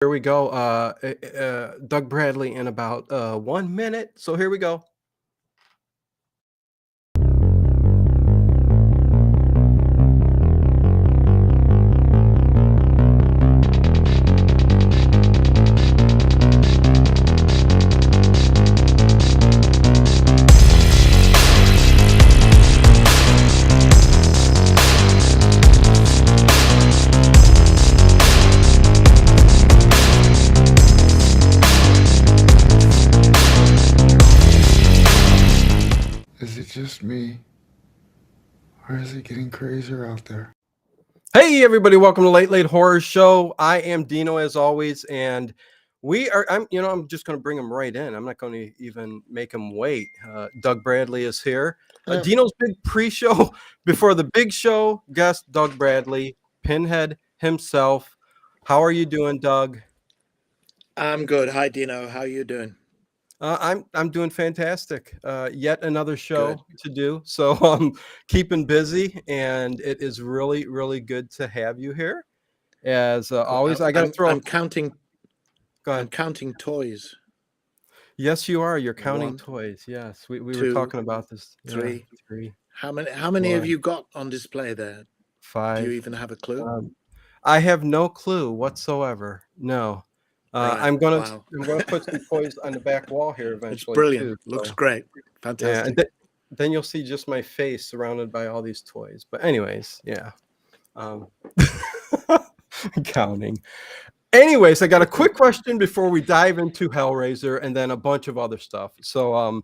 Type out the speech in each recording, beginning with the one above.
Here we go. Doug Bradley in about 1 minute. So here we go. Is it just me? Or is it getting crazier out there? Hey everybody, welcome to Late Horror Show. I am Dino as always, and I'm just going to bring him right in. I'm not going to even make him wait. Doug Bradley is here. Dino's big pre-show before the big show. Guest Doug Bradley, Pinhead himself. How are you doing, Doug? I'm good. Hi, Dino. How you doing? I'm doing fantastic. Yet another show Good. to do, so I'm keeping busy, and it is really good to have you here. As Good. always, I got to throw. I'm counting. Go I'm ahead. counting toys. Yes, you are. You're counting 1, toys. Yes, we were 2, talking about this. Yeah, 3. 3, How many have 4, you got on display there? Do you 5. even have a clue? I have no clue whatsoever. No. Right. Wow. I'm gonna put some toys on the back wall here It's eventually brilliant. too. Looks So great. yeah, and Fantastic. then you'll see just my face surrounded by all these toys. But anyways, yeah. Um, counting. Anyways, I got a quick question before we dive into Hellraiser and then a bunch of other stuff. So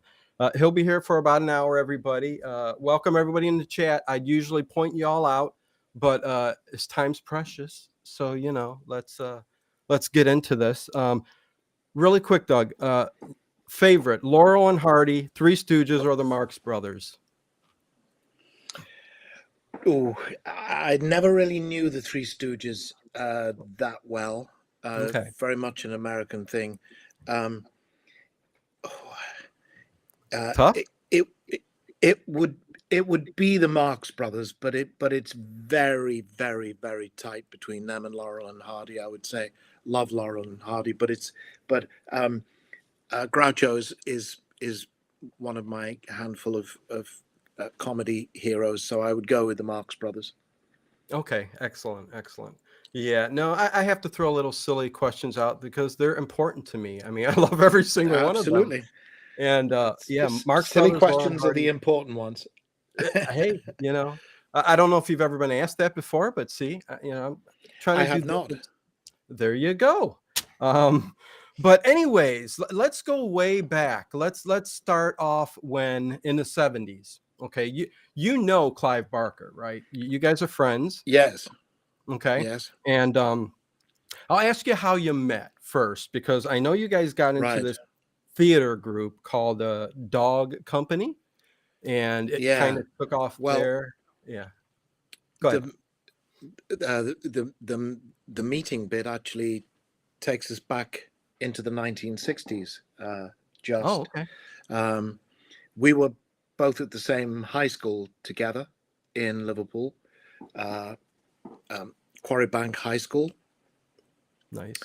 he'll be here for about an hour, everybody. Welcome everybody in the chat. I'd usually point you all out, but it's time's precious. So, let's get into this. Really quick, Doug. Favorite, Laurel and Hardy, Three Stooges, or the Marx Brothers? Oh, I never really knew the Three Stooges that well. Okay. Very much an American thing. Um, Tough? it would be the Marx Brothers, but it's very tight between them and Laurel and Hardy. I would say love Laurel and Hardy, but Groucho is one of my handful of comedy heroes. So I would go with the Marx Brothers. Okay, excellent. Yeah, no, I have to throw little silly questions out because they're important to me. I mean, I love every single one of them. Absolutely. And yeah, Marx Silly Brothers, Laurel and questions are the Hardy. important ones. Hey, I don't know if you've ever been asked that before, but see, I'm trying I to do have not. this. There you go. But anyways, let's go way back. Let's start off when in the 70s. Okay, you know Clive Barker, right? You guys are friends. Yes. Okay. Yes. And I'll ask you how you met first, because I know you guys got into Right. this theater group called Dog Company, and it kind Yeah. of took off Well, there. Yeah. Go ahead. The meeting bit actually takes us back into the 1960s. Oh, okay. We were both at the same high school together in Liverpool, Quarry Bank High School. Nice.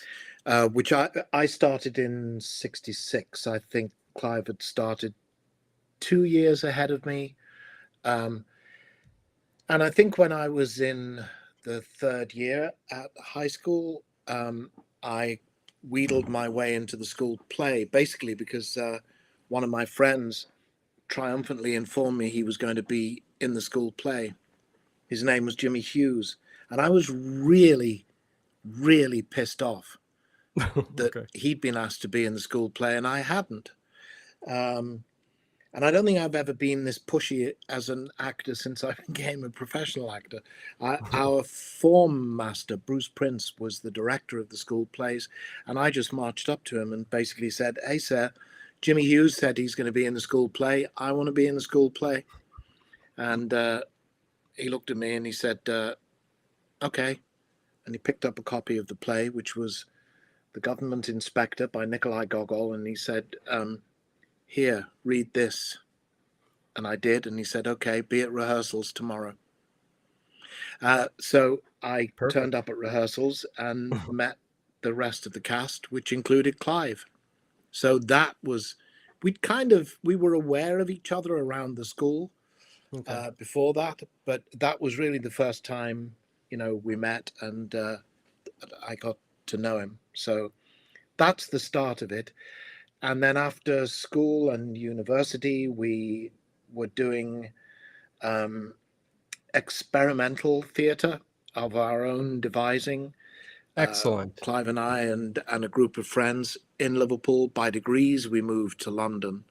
Which I started in '66. I think Clive had started 2 years ahead of me. And I think when I was in the third year at high school, I wheedled my way into the school play, basically because one of my friends triumphantly informed me he was going to be in the school play. His name was Jimmy Hughes. And I was really pissed off that Okay. he'd been asked to be in the school play and I hadn't. And I don't think I've ever been this pushy as an actor since I became a professional actor. Our form master, Bruce Prince, was the director of the school plays. And I just marched up to him and basically said, "Hey, sir, Jimmy Hughes said he's going to be in the school play. I want to be in the school play." And he looked at me and he said, "Okay." And he picked up a copy of the play, which was The Government Inspector by Nikolai Gogol. And he said, "Here, read this." And I did. And he said, "Okay, be at rehearsals tomorrow." So I Perfect. turned up at rehearsals and met the rest of the cast, which included Clive. So that was, we were aware of each other around the school Okay. before that, but that was really the first time, we met, and I got to know him. So that's the start of it. And then after school and university, we were doing experimental theatre of our own devising. Excellent. Clive and I and a group of friends in Liverpool. By degrees, we moved to London,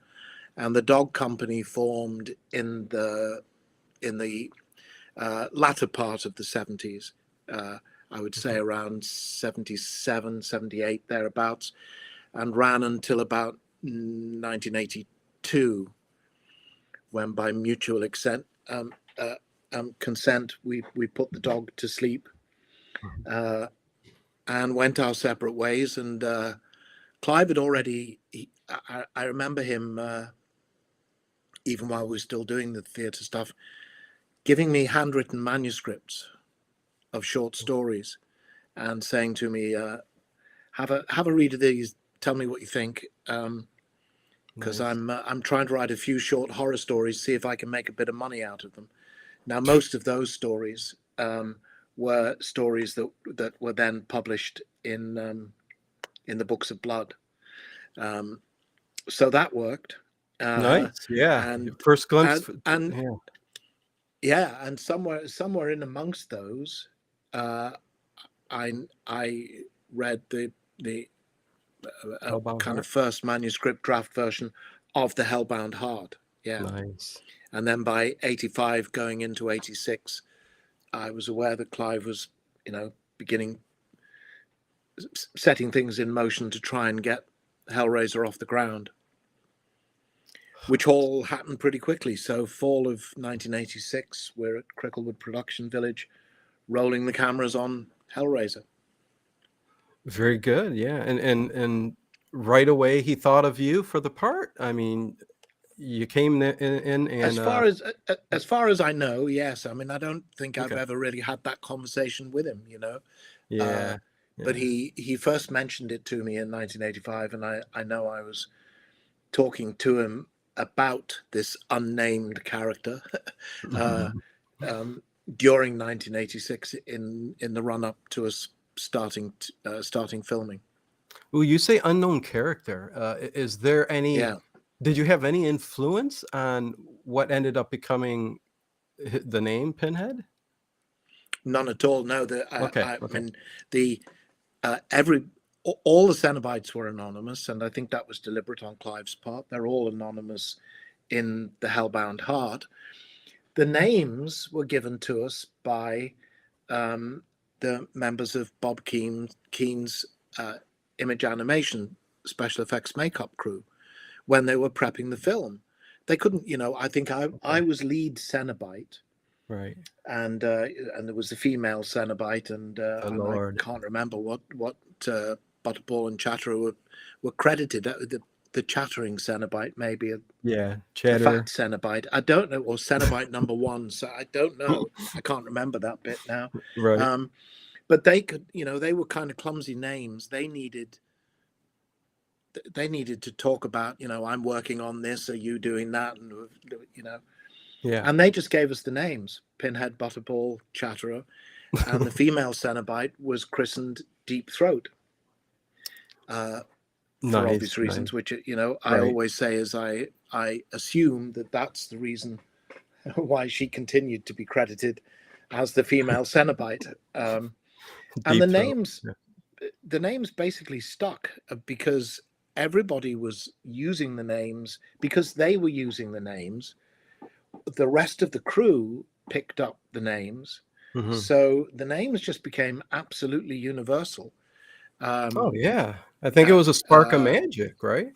and the dog company formed in the latter part of the 70s. I would say around 77, 78, thereabouts, and ran until about 1982, when by mutual consent we put the dog to sleep and went our separate ways. And Clive had already, I remember him, even while we were still doing the theatre stuff, giving me handwritten manuscripts of short stories and saying to me, have a read of these, tell me what you think, because Nice. I'm trying to write a few short horror stories, see if I can make a bit of money out of them. Now, most of those stories were stories that were then published in the books of blood. So that worked. Nice. Yeah. Your And first glimpse. and Yeah. yeah, and somewhere in amongst those, I read the Hellbound kind of Heart. first manuscript draft version of The Hellbound Heart. Yeah. Nice. And then by 85, going into 86, I was aware that Clive was, beginning setting things in motion to try and get Hellraiser off the ground, which all happened pretty quickly. So fall of 1986, we're at Cricklewood Production Village, rolling the cameras on Hellraiser. Very good. Yeah. And right away he thought of you for the part. I mean, you came in As and far as I know, yes. I mean, I don't think I've okay. ever really had that conversation with him, Yeah. but Yeah. he first mentioned it to me in 1985, and I know I was talking to him about this unnamed character during 1986 in the run up to us starting filming. Well, you say unknown character. Is there any? Yeah, Did you have any influence on what ended up becoming the name Pinhead? none at all. No, Okay. I Okay. mean the every all the Cenobites were anonymous, and I think that was deliberate on Clive's part. They're all anonymous in the Hellbound Heart. The names were given to us by the members of Bob Keen's image animation special effects makeup crew when they were prepping the film. They couldn't, I think I Okay. was lead Cenobite, Right. and there was a female Cenobite, and Oh I Lord. can't remember what Butterball and Chatterer were credited. The chattering Cenobite, maybe Yeah. the fat Cheddar. Cenobite. I don't know, or Cenobite number one. So I don't know. I can't remember that bit now. Right. But they could, they were kind of clumsy names. They needed to talk about, I'm working on this. Are you doing that? And Yeah. and they just gave us the names: Pinhead, Butterball, Chatterer, and the female Cenobite was christened Deep Throat. For Nice. obvious Nice. reasons, which I Right. always say is I assume that's the reason why she continued to be credited as the female Cenobite. And Deep throat. Yeah. the names basically stuck because everybody was using the names. Because they were using the names, the rest of the crew picked up the names. Mhm. So the names just became absolutely universal. Oh yeah. I think it was a spark of magic, right?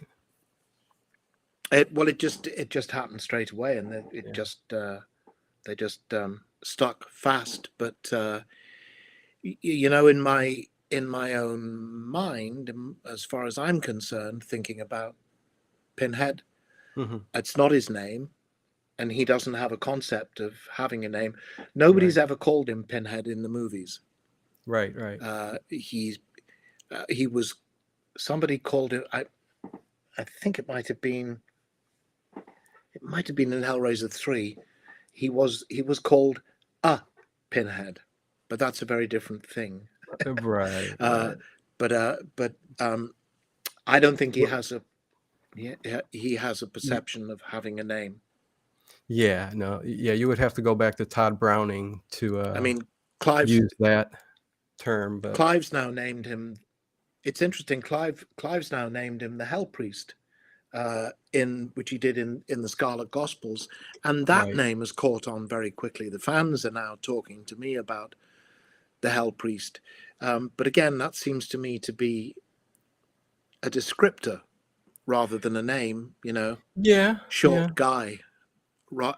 It just happened straight away, and Yeah. they just stuck fast. But in my own mind, as far as I'm concerned, thinking about Pinhead, Mhm. it's not his name, and he doesn't have a concept of having a name. Nobody's Right. ever called him Pinhead in the movies. Right. Right. He's he was, somebody called it, I think it might have been in Hellraiser 3. He was called a Pinhead, but that's a very different thing. Right, Uh, right. but I don't think he Well, has a perception of having a name. yeah, no, yeah, you would have to go back to Todd Browning to I mean, Clive's use that term, but Clive's now named him. It's interesting. Clive's now named him the Hell Priest, in which he did in the Scarlet Gospels, and that right. name has caught on very quickly. The fans are now talking to me about the Hell Priest, but again, that seems to me to be a descriptor rather than a name. Yeah, yeah. Short guy,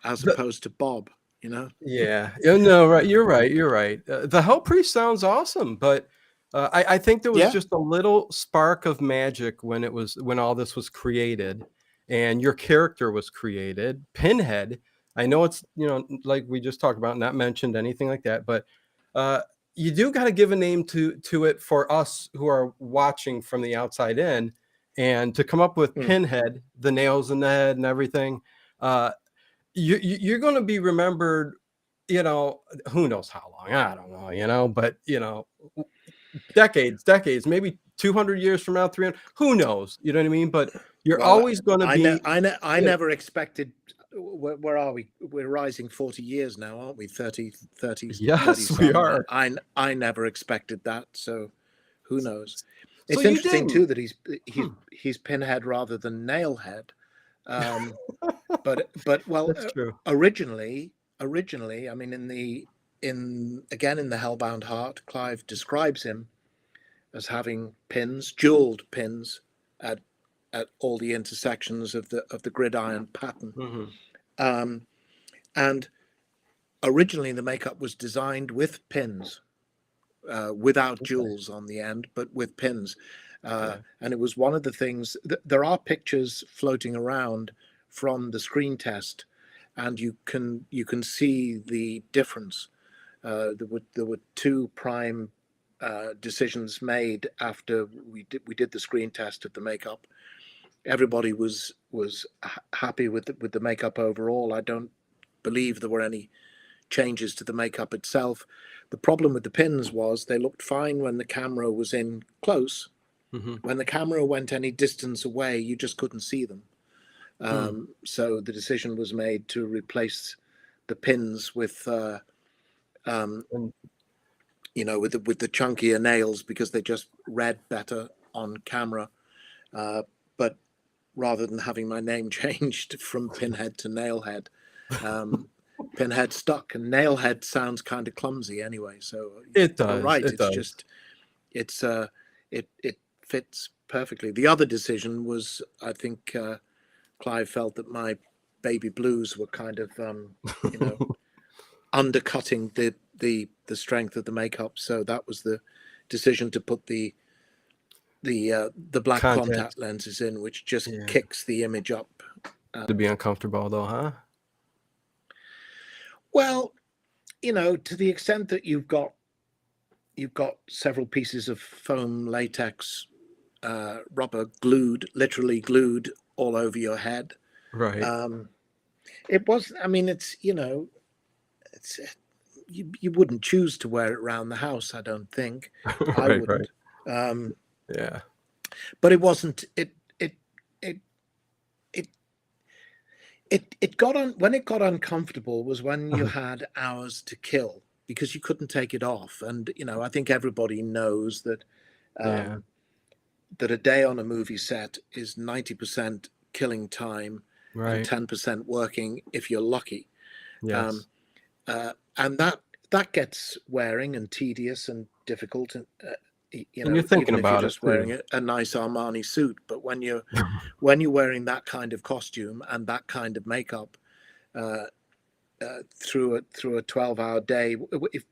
as The opposed to Bob. You know. Yeah. Yeah, no, right, you're right. The Hell Priest sounds awesome, but, I think there was Yeah. just a little spark of magic when all this was created and your character was created. Pinhead, I know it's, like we just talked about, not mentioned, anything like that, but, uh, you do gotta give a name to it for us who are watching from the outside in, and to come up with Mm. Pinhead, the nails in the head and everything, uh you're going to be remembered, who knows how long, I don't know, but decades, maybe 200 years from now, 300, who knows, you know what I mean, but you're Well, always going to be, I you know, never expected. Where are we? We're rising 40 years now, aren't we? 30 yes, we some. are. I never expected that. So who knows? So It's you interesting didn't. too that Hmm. he's Pinhead rather than Nailhead. Um, but well, That's true. originally, I mean, in again in the Hellbound Heart, Clive describes him as having pins, jeweled pins, at all the intersections of the gridiron pattern. Hmm. Um, and originally, the makeup was designed with pins, without Okay. jewels on the end, but with pins. Yeah. And it was one of the things. There are pictures floating around from the screen test, and you can see the difference. There were two prime decisions made after we did the screen test of the makeup. Everybody was happy with the makeup overall. I don't believe there were any changes to the makeup itself. The problem with the pins was they looked fine when the camera was in close. Hmm. When the camera went any distance away, you just couldn't see them. Hmm. So the decision was made to replace the pins with And with the chunkier nails because they just read better on camera. But rather than having my name changed from Pinhead to Nailhead, um, Pinhead stuck, and Nailhead sounds kind of clumsy anyway. So it you're does. right. It It's does. just it fits perfectly. The other decision was, I think, Clive felt that my baby blues were kind of you know undercutting the strength of the makeup. So that was the decision to put the black Contact. contact lenses in, which just Yeah. kicks the image up. To be uncomfortable though, huh? Well, to the extent that you've got several pieces of foam latex rubber literally glued all over your head. Right. Um, it was. I mean, it's you wouldn't choose to wear it around the house. I don't think. I Right. Right. wouldn't. Um, Yeah. but it wasn't. It it it got on when it got uncomfortable was when you had hours to kill because you couldn't take it off. And I think everybody knows that Yeah. um, that a day on a movie set is 90% killing time and Right. 10% working if you're lucky. Um, Yes. and that gets wearing and tedious and difficult. And, And you're thinking even if you're about it just too. wearing a nice Armani suit, but when you're wearing that kind of costume and that kind of makeup uh, through a 12-hour day,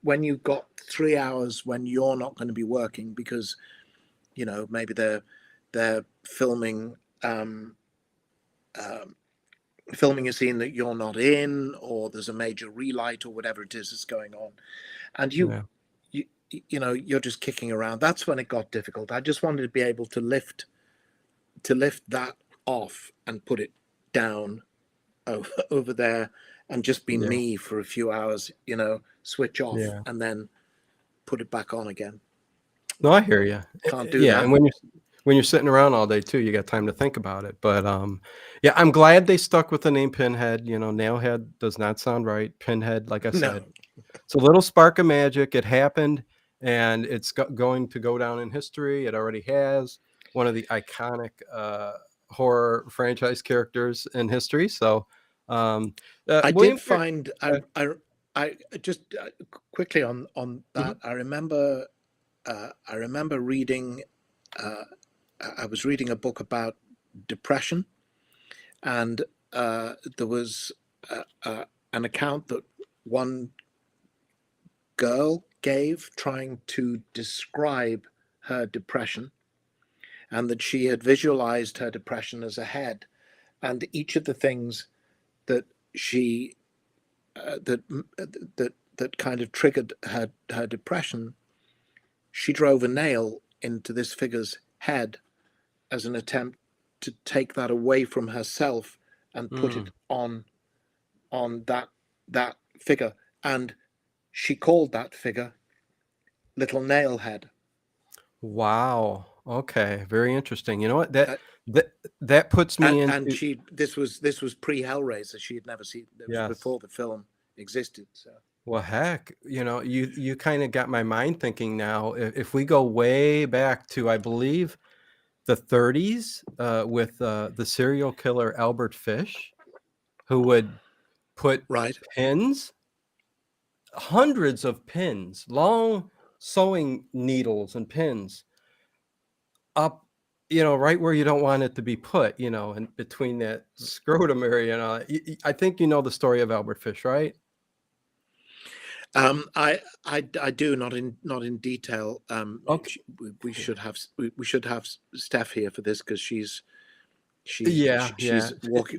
when you've got 3 hours when you're not going to be working because maybe they're um, um, filming a scene that you're not in, or there's a major relight or whatever it is that's going on, and you Yeah. you you know, you're just kicking around. That's when it got difficult. I just wanted to be able to lift that off and put it down over there and just be Yeah. me for a few hours, you know, switch off Yeah. and then put it back on again. No, I hear you. Can't do Yeah, that. and when you're sitting around all day too, you got time to think about it. But yeah, I'm glad they stuck with the name Pinhead. You know, Nailhead does not sound right. Pinhead, like I said, No. it's a little spark of magic. It happened, and it's going to go down in history. It already has. One of the iconic horror franchise characters in history. So, I William, did find I just quickly on that. I remember reading. I was reading a book about depression, and there was an account that one girl gave trying to describe her depression, and that she had visualized her depression as a head, and each of the things that she that kind of triggered her depression, she drove a nail into this figure's head as an attempt to take that away from herself and put it on that figure, and she called that figure Little Nailhead. wow. Okay, very interesting. You know what? Uh, That puts me and into this was pre-Hellraiser. She had never seen it. Was yes. before the film existed. So Well, heck, you know, you kind of got my mind thinking now. If we go way back to, I believe, the 30s, with the serial killer Albert Fish, who would put right. pins, hundreds of pins, long sewing needles and pins up, you know, right where you don't want it to be put, you know, and between that scrotum area and all that. I think you know the story of Albert Fish, right? I do, not in detail. Okay. We should have Steph here for this, because Yeah, yeah. she's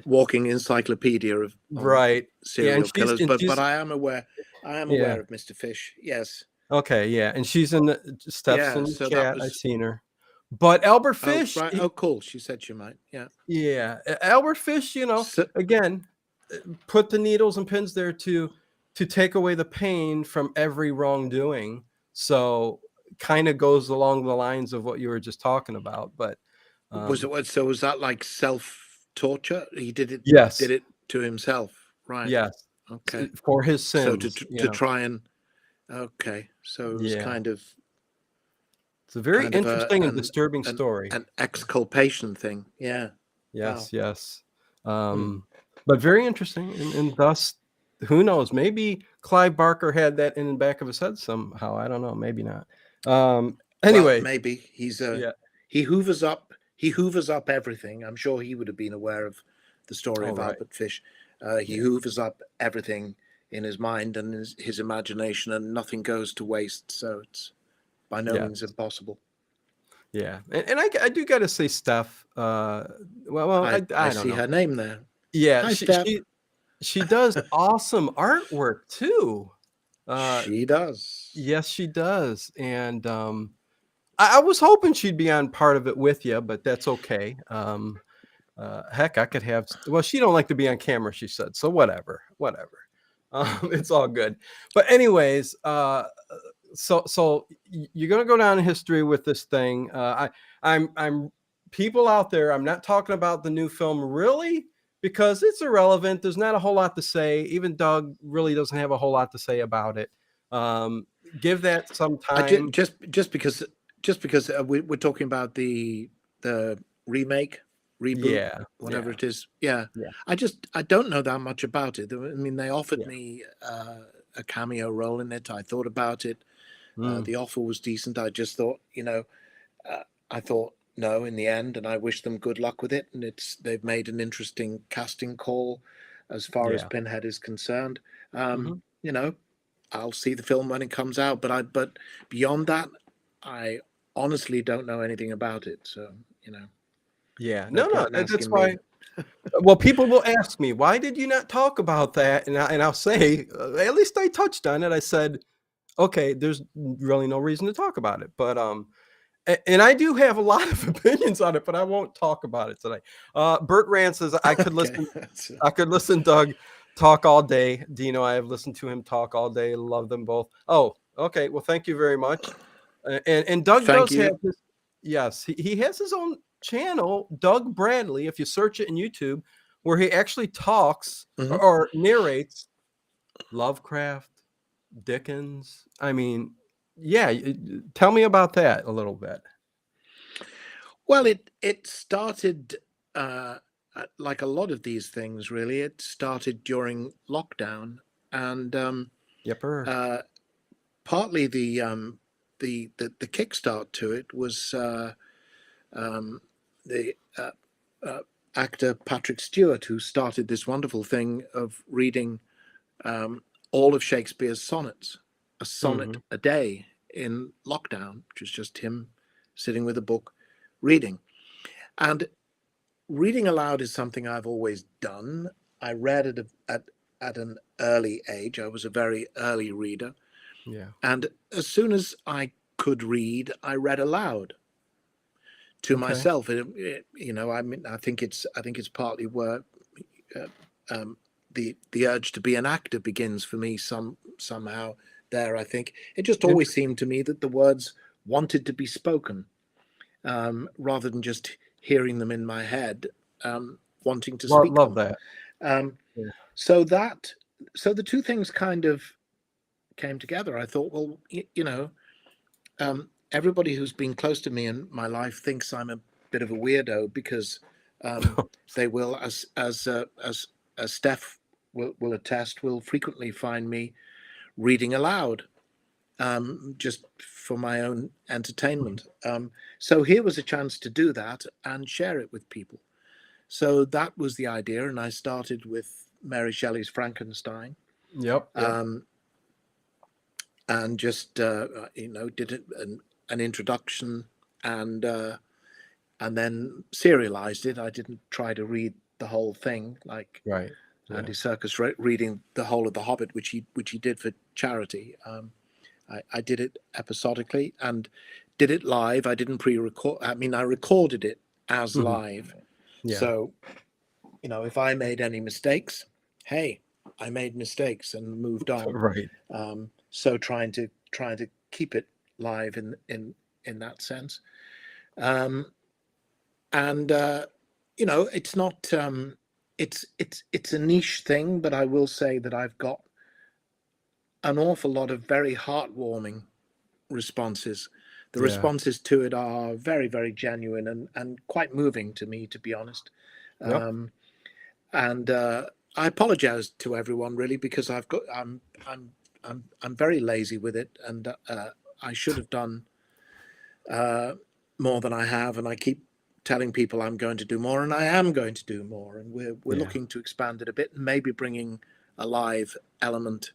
walking encyclopedia of Right. Yeah, serial killers. and But she's I am aware yeah. of Mr. Fish. Yes. Okay, yeah, and she's in the Steph's Yeah. in the So that chat. I've was seen her. But Albert oh Fish, right. Oh cool. She said she might. Yeah. yeah, Albert Fish, you know, So, again, put the needles and pins there to take away the pain from every wrongdoing. So kind of goes along the lines of what you were just talking about. But was that like self torture? He did yes, it to himself, right? yes, Okay. for his So sins, you to know. try and okay. So it was Yeah, kind of it's a very interesting and an disturbing story. exculpation thing. Yeah. Wow. Yes, yes. Hmm. But very interesting, and thus, who knows? Maybe Clive Barker had that in the back of his head somehow. I don't know. Maybe not. Well, Anyway, maybe he's yeah. he hoovers up everything. I'm sure he would have been aware of the story All of right. Albert Fish. He Yeah. hoovers up everything in his mind and his imagination, and nothing goes to waste. So it's by no Yeah. means impossible. Yeah. And I do got to say, Steph. Well, I I don't see know. her name there. Yeah, Hi, Steph. she does awesome artwork too. She does. Yes, she does, and I was hoping she'd be on part of it with you, but that's okay. Heck, I could have. Well, she don't like to be on camera, she said. So whatever. It's all good. But anyways, so you're gonna go down in history with this thing. I'm people out there. I'm not talking about the new film really because it's irrelevant. There's not a whole lot to say. Even Doug really doesn't have a whole lot to say about it. Give that some time. Just because we're talking about the remake, reboot, Yeah, whatever yeah, it is. Yeah, yeah. I don't know that much about it. I mean, they offered Yeah. me a cameo role in it. I thought about it. Mm, The offer was decent. I just thought, I thought no in the end, and I wish them good luck with it. And they've made an interesting casting call as far as yeah. Pinhead is concerned. Mhm. You know, I'll see the film when it comes out, but beyond that, I honestly don't know anything about it. So Yeah. no No, point in that's asking why. me. Well, people will ask me, "Why did you not talk about that?" And I'll say, "At least I touched on it." I said, okay, there's really no reason to talk about it. But and I do have a lot of opinions on it, but I won't talk about it today. Bert Rand says I could Okay. listen. I could listen Doug talk all day. Dino, I have listened to him talk all day. Love them both. Oh, okay. Well, thank you very much. And Doug Thank does have you. his. Yes, he has his own channel, Doug Bradley. If you search it in YouTube, where he actually talks Mhm. or narrates Lovecraft, Dickens. I mean, yeah. Tell me about that a little bit. Well, it started like a lot of these things. Really, it started during lockdown, and Yepper. partly the kickstart to it was the actor Patrick Stewart, who started this wonderful thing of reading all of Shakespeare's sonnets, a sonnet Mhm. a day in lockdown, which is just him sitting with a book reading. And reading aloud is something I've always done. I read at an early age. I was a very early reader. Yeah. And as soon as I could read, I read aloud to Okay. myself. I mean, I think it's partly where uh, the urge to be an actor begins for me. Somehow there, I think it just always Interesting. seemed to me that the words wanted to be spoken, rather than just hearing them in my head, wanting to speak Love them. that. Um, Yeah. so that so the two things kind of came together. I thought, well, everybody who's been close to me in my life thinks I'm a bit of a weirdo because they will, as Steph will attest, will frequently find me reading aloud, just for my own entertainment. So here was a chance to do that and share it with people. So that was the idea, and I started with Mary Shelley's Frankenstein, Yep. Yep. and just did an introduction, and then serialized it. I didn't try to read the whole thing like Right. Yeah. Andy Serkis reading the whole of The Hobbit, which he did for charity. I did it episodically and did it live. I didn't pre-record. I mean, I recorded it as Mhm. live. Yeah. So, if I made any mistakes, hey, I made mistakes and moved on. Right. So trying to keep it live in that sense. Um, and it's not it's a niche thing, but I will say that I've got an awful lot of very heartwarming responses. The Yeah. responses to it are very, very genuine and quite moving to me, to be honest. Yep. Um, and I apologize to everyone really, because I'm very lazy with it, and I should have done more than I have, and I keep telling people I'm going to do more, and I am going to do more, and we're Yeah. looking to expand it a bit, and maybe bringing a live element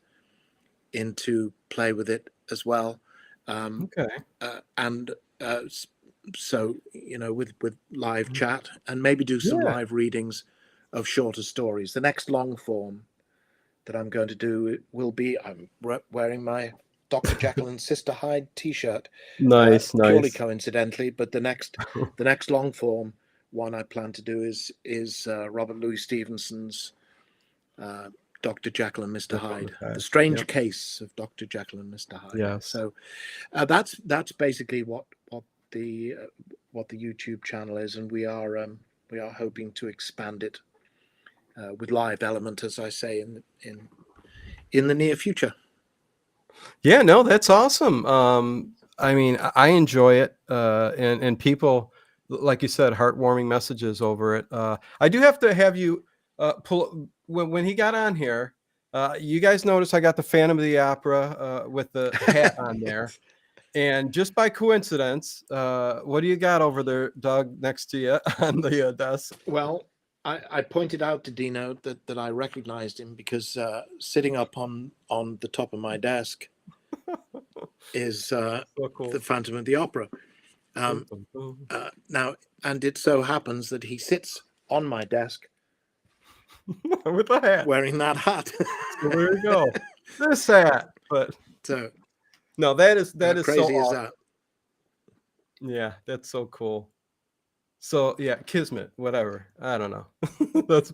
into play with it as well. Okay. And so with live chat, and maybe do some Yeah. live readings of shorter stories. The next long form that I'm going to do will be, I'm wearing my Dr. Jekyll and Sister Hyde T-shirt, Nice. purely Nice. coincidentally. But the next long form one I plan to do is Robert Louis Stevenson's Dr. Jekyll and Mr. Hyde, the strange Yep. case of Dr. Jekyll and Mr. Hyde. Yes. So that's basically what the YouTube channel is, and we are hoping to expand it with live element, as I say, in the near future. Yeah. No, that's awesome. I mean, I enjoy it, and people, like you said, heartwarming messages over it. I do have to have you pull when he got on here. You guys notice I got the Phantom of the Opera with the hat on there. And just by coincidence, what do you got over there, Doug, next to you on the desk? Well, I pointed out to Dino that I recognized him because sitting up on the top of my desk is So cool. the Phantom of the Opera. Boom, boom, boom. Now, and it so happens that he sits on my desk With the hat. wearing that hat. So there you go. This hat, but So No, that is How so crazy is awesome. that? Yeah, that's so cool. So yeah, kismet, whatever. I don't know. That's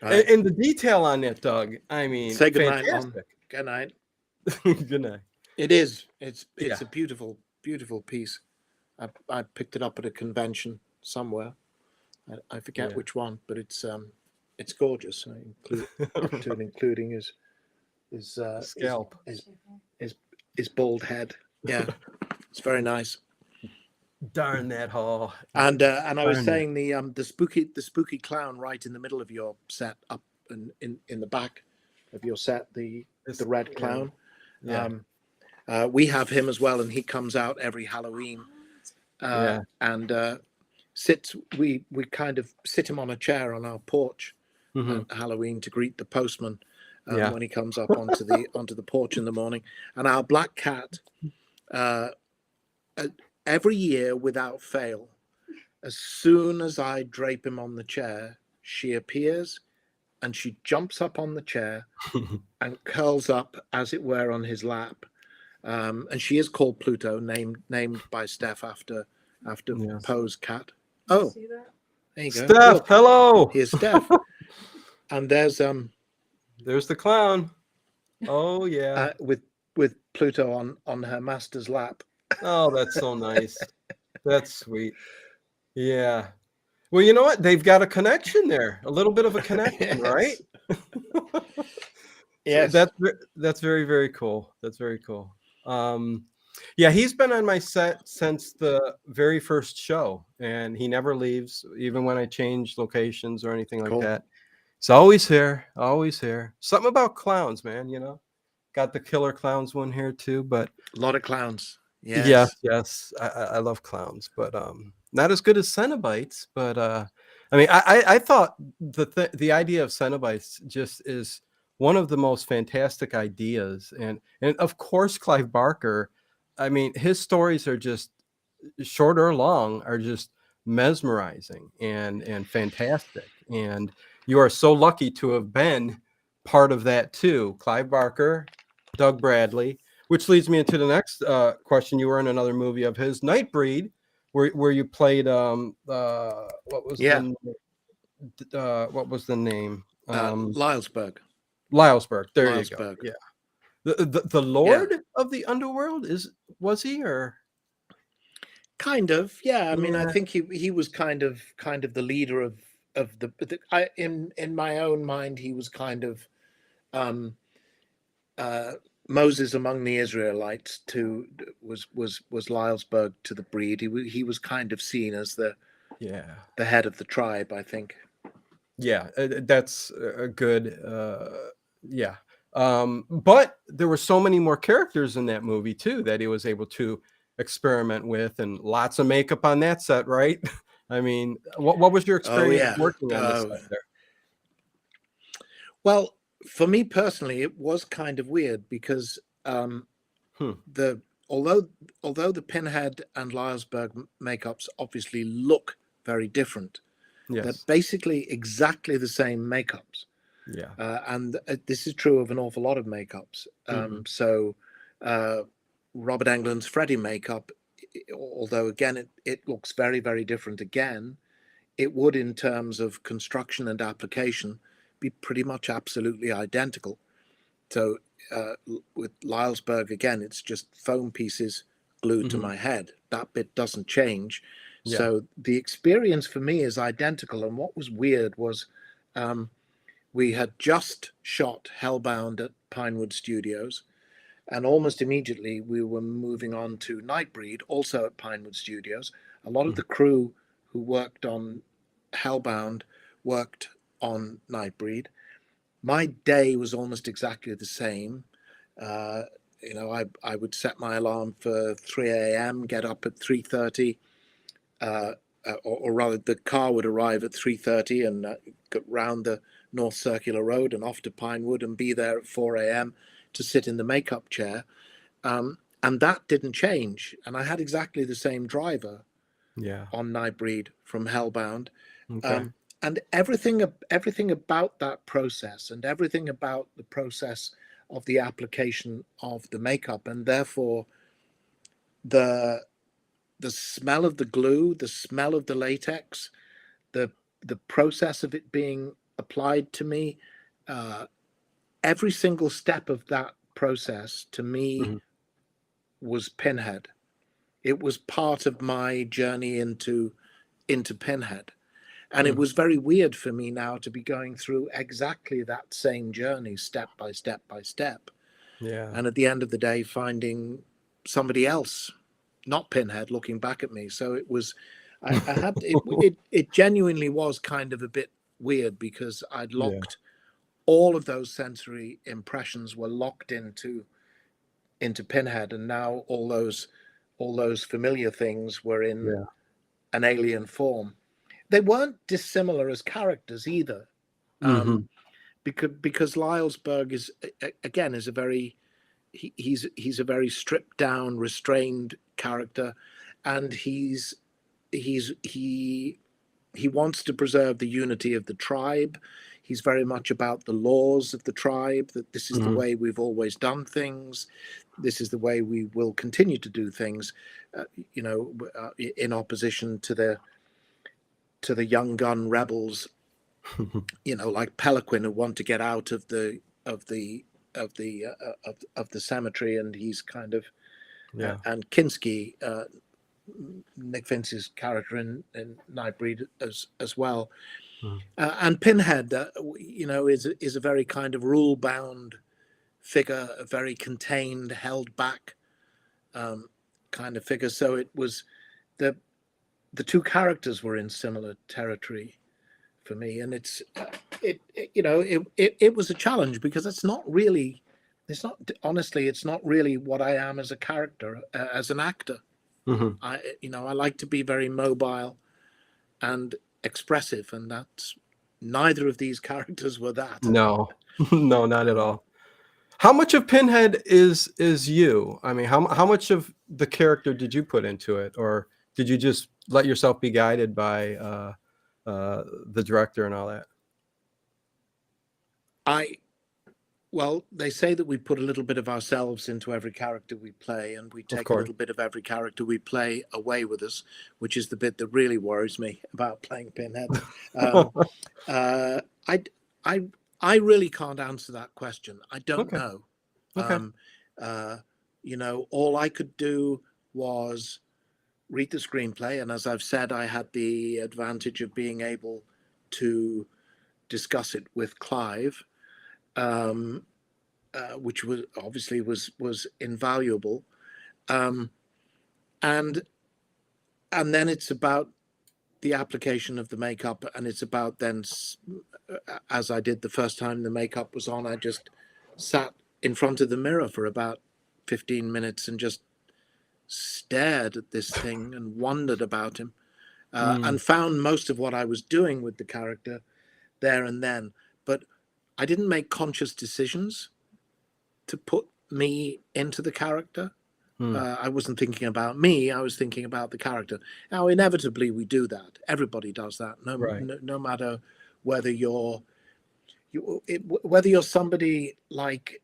All right. and the detail on that, Doug. I mean, Say good night, Mom. fantastic. Good night. Good night. It is. It's Yeah. a beautiful, beautiful piece. I picked it up at a convention somewhere. I forget Yeah. which one, but it's gorgeous. Up to and including his Scalp. his bald head. Yeah, it's very nice. Darn that hall. And I was Darn that. saying the spooky clown right in the middle of your set, up in the back of your set, the red clown. Yeah. We have him as well, and he comes out every Halloween. Yeah. And we kind of sit him on a chair on our porch Mhm. at Halloween to greet the postman Yeah. when he comes up onto the porch in the morning. And our black cat, every year without fail, as soon as I drape him on the chair, she appears and she jumps up on the chair and curls up, as it were, on his lap. And she is called Pluto, named by Steph after Yes. Poe's cat. Oh, there you go. Steph, Look, hello. here's Steph. And there's the clown. Oh yeah. with Pluto on her master's lap. Oh, that's so nice. That's sweet. Yeah. Well, you know what? They've got a connection there. A little bit of a connection, right? Yes. That's very, very cool. That's very cool. Yeah, he's been on my set since the very first show, and he never leaves, even when I change locations or anything like Cool. that. He's always here, always here. Something about clowns, man, you know. Got the killer clowns one here too, but A lot of clowns. Yes. yes, I love clowns, but not as good as Cenobites. But I mean, I thought the idea of Cenobites just is one of the most fantastic ideas, and of course Clive Barker. I mean, his stories are just short or long, are just mesmerizing and fantastic, and you are so lucky to have been part of that too. Clive Barker, Doug Bradley. Which leads me into the next question. You were in another movie of his, Nightbreed, where you played what was the name? Lylesburg. Lylesburg. There you go. Lylesburg. Yeah. The Lord of the Underworld was he or Kind of, yeah. I mean, I Yeah. think he was kind of the leader of in my own mind, he was kind of Moses among the Israelites was Lylesburg to the breed. He was kind of seen as the head of the tribe, I think. Yeah, that's a good yeah. But there were so many more characters in that movie too that he was able to experiment with, and lots of makeup on that set, right? I mean, what was your experience working on this set there? Well, for me personally, it was kind of weird because although the Pinhead and Lylesburg makeups obviously look very different, they're basically exactly the same makeups. Yeah. And this is true of an awful lot of makeups. So Robert Englund's Freddy makeup, although again it looks very, very different again, it would, in terms of construction and application, be pretty much absolutely identical. So with Lylesburg, again, it's just foam pieces glued to my head. That bit doesn't change. Yeah. So the experience for me is identical. And what was weird was we had just shot Hellbound at Pinewood Studios, and almost immediately we were moving on to Nightbreed, also at Pinewood Studios. A lot of the crew who worked on Hellbound worked on Nightbreed. My day was almost exactly the same. You know, I would set my alarm for 3 a.m., get up at 3:30, or rather the car would arrive at 3:30 and go round the North Circular Road and off to Pinewood and be there at 4 a.m. to sit in the makeup chair. And that didn't change. And I had exactly the same driver on Nightbreed from Hellbound. And everything about that process, and everything about the process of the application of the makeup, and therefore the smell of the glue, the smell of the latex, the process of it being applied to me, every single step of that process to me was Pinhead. It was part of my journey into Pinhead. And it was very weird for me now to be going through exactly that same journey, step by step by step. Yeah. And at the end of the day, finding somebody else, not Pinhead, looking back at me. So it was, I had, it genuinely was kind of a bit weird, because I'd locked all of those sensory impressions were locked into Pinhead. And now all those familiar things were in an alien form. They weren't dissimilar as characters either, because Lylesburg is again is a very he's a very stripped down, restrained character, and he wants to preserve the unity of the tribe. He's very much about the laws of the tribe, that this is the way we've always done things. This is the way we will continue to do things, in opposition to the young gun rebels, like Peliquin, who want to get out of the cemetery, and he's kind of and Kinski, Nick Vince's character in Nightbreed as well, and Pinhead, is a very kind of rule bound figure, a very contained, held back kind of figure. So it was the two characters were in similar territory for me, and it was a challenge, because it's not really what I am as a character, as an actor. I like to be very mobile and expressive, and that's neither of these characters were that. No, no, not at all. How much of Pinhead is you? I mean, how much of the character did you put into it, or did you just let yourself be guided by the director and all that? Well, they say that we put a little bit of ourselves into every character we play, and we take a little bit of every character we play away with us, which is the bit that really worries me about playing Pinhead. I really can't answer that question. I don't know. All I could do was read the screenplay, and as I've said, I had the advantage of being able to discuss it with Clive, which was obviously was invaluable, and then it's about the application of the makeup, and it's about then, as I did the first time the makeup was on, I just sat in front of the mirror for about 15 minutes and just stared at this thing and wondered about him, and found most of what I was doing with the character there and then. But I didn't make conscious decisions to put me into the character. I wasn't thinking about me. I was thinking about the character. Now, inevitably, we do that. Everybody does that. No matter whether you're somebody like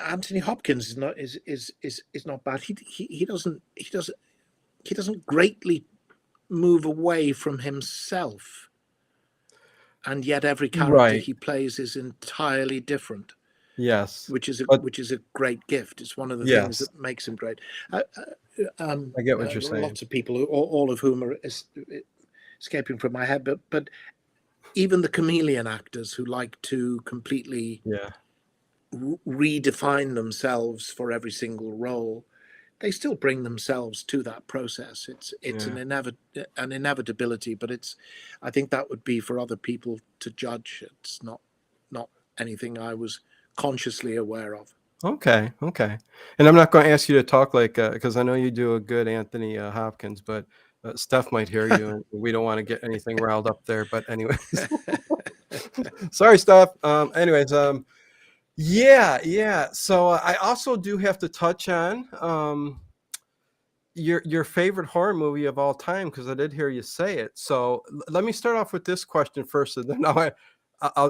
Anthony Hopkins is not bad. He doesn't greatly move away from himself, and yet every character he plays is entirely different. Yes, which is a great gift. It's one of the things that makes him great. I get what you're saying. Lots of people, all of whom are escaping from my head, but even the chameleon actors who like to completely redefine themselves for every single role, they still bring themselves to that process. It's an inevitability, but I think that would be for other people to judge. It's not anything I was consciously aware of. Okay. And I'm not going to ask you to talk like, because I know you do a good Anthony Hopkins, but Steph might hear you, and we don't want to get anything riled up there. But anyways, sorry, Steph. Yeah. So I also do have to touch on your favorite horror movie of all time, because I did hear you say it. So let me start off with this question first, and then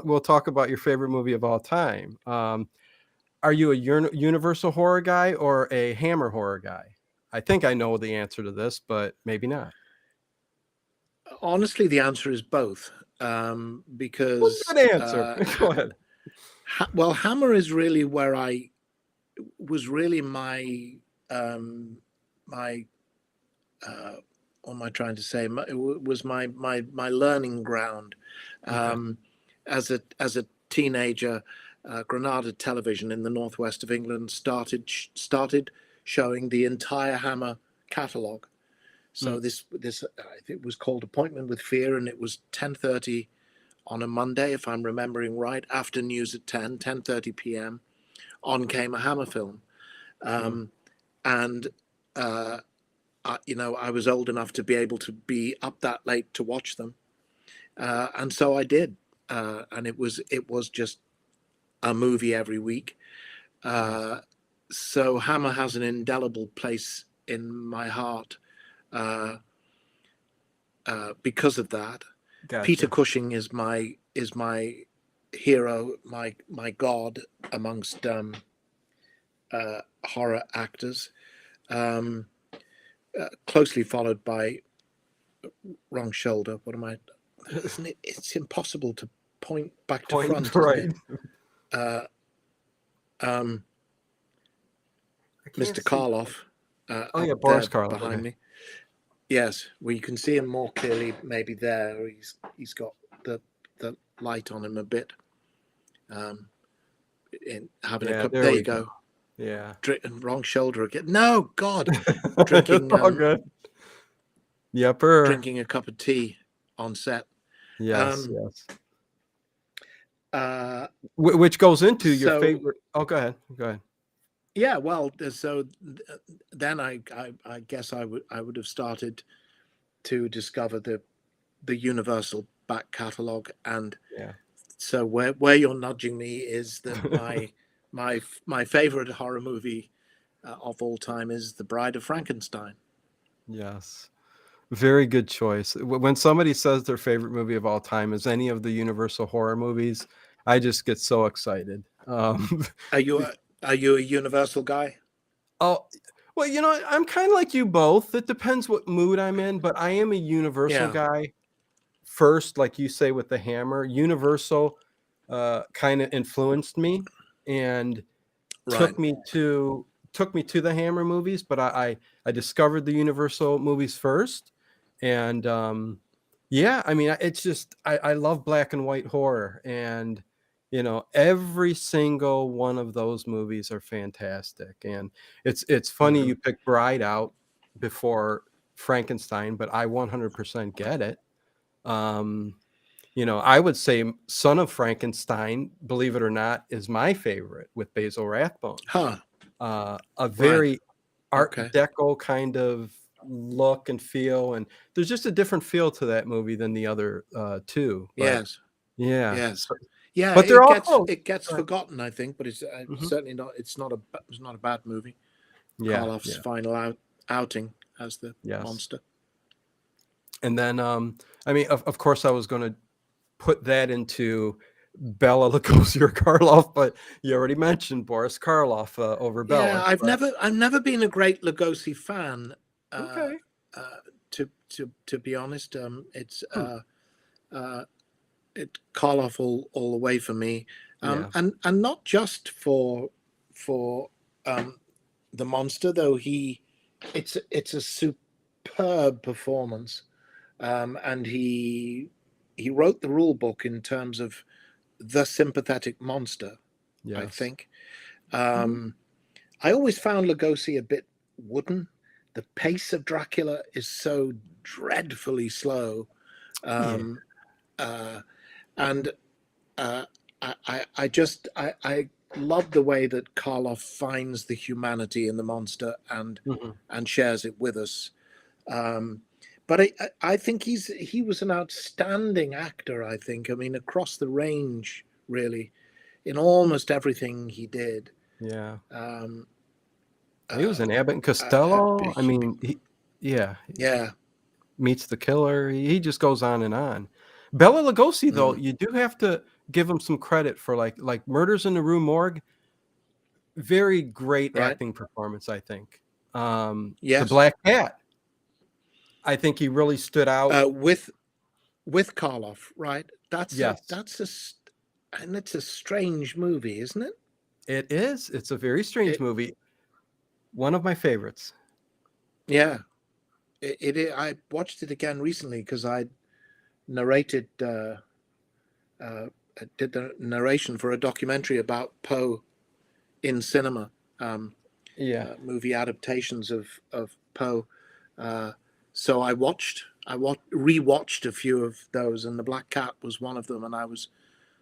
we'll talk about your favorite movie of all time. Are you a Universal horror guy or a Hammer horror guy? I think I know the answer to this, but maybe not. Honestly, the answer is both. Well, Because good answer. Go ahead. well, Hammer is really where I was really my my what am I trying to say? It was my learning ground. Okay. As a teenager, Granada Television in the northwest of England started showing the entire Hammer catalogue. So this it was called Appointment with Fear, and it was 10:30 on a Monday, if I'm remembering right, after news at 10:30 p.m. On came a Hammer film, and I was old enough to be able to be up that late to watch them, and so I did, and it was just a movie every week. So Hammer has an indelible place in my heart because of that. Gotcha. Peter Cushing is my hero, my god amongst horror actors. Closely followed by Wrong Shoulder. What am I? It's impossible to point back to front, right? Mr. Karloff. Oh yeah, Boris Karloff behind okay. me. Yes, well, you can see him more clearly. Maybe there, he's got the light on him a bit. In having a cup. There you go. Yeah. Wrong Shoulder again. No, God. Drinking. All good. Yepper. Drinking a cup of tea on set. Yes. Which goes into your favorite. Oh, go ahead. Yeah, well, so then I guess I would have started to discover the Universal back catalogue, and so where you're nudging me is that my favorite horror movie of all time is The Bride of Frankenstein. Yes. Very good choice. When somebody says their favorite movie of all time is any of the Universal horror movies, I just get so excited. Are you a Universal guy? Oh, well, I'm kind of like you both. It depends what mood I'm in, but I am a Universal guy first, like you say with the Hammer. Universal kind of influenced me and took me to the Hammer movies, but I discovered the Universal movies first. And I mean, it's just I love black and white horror, and every single one of those movies are fantastic. And it's funny you picked Bride out before Frankenstein, but I 100% get it. I would say Son of Frankenstein, believe it or not, is my favorite with Basil Rathbone. A very Art Deco kind of look and feel, and there's just a different feel to that movie than the other two. But, but they're it gets forgotten, I think, but it's certainly not. It's not a bad movie. Karloff's final outing as the monster. And then, I mean, of course, I was going to put that into Bela Lugosi or Karloff, but you already mentioned Boris Karloff over Bela. Yeah, I've never been a great Lugosi fan. To be honest, it's Karloff all the way for me, and not just for the monster, though it's a superb performance, and he wrote the rule book in terms of the sympathetic monster. I think. I always found Lugosi a bit wooden. The pace of Dracula is so dreadfully slow, and I love the way that Karloff finds the humanity in the monster and shares it with us. But I think he was an outstanding actor. I think. I mean, across the range, really, in almost everything he did. Yeah. He was in Abbott and a Costello. I mean, yeah, yeah. meets the killer. He just goes on and on. Bela Lugosi, though, Mm, you do have to give him some credit for like Murders in the Rue Morgue. Very great right. acting performance, I think. The Yes. Black Cat, I think he really stood out. With Karloff, right? Yes, And it's a strange movie, isn't it? it is. It's a very strange It movie. One of my favorites. yeah. I watched it again recently because I narrated uh, did the narration for a documentary about Poe in cinema, Yeah, movie adaptations of Poe. Uh, so rewatched a few of those, and The Black Cat was one of them, and I was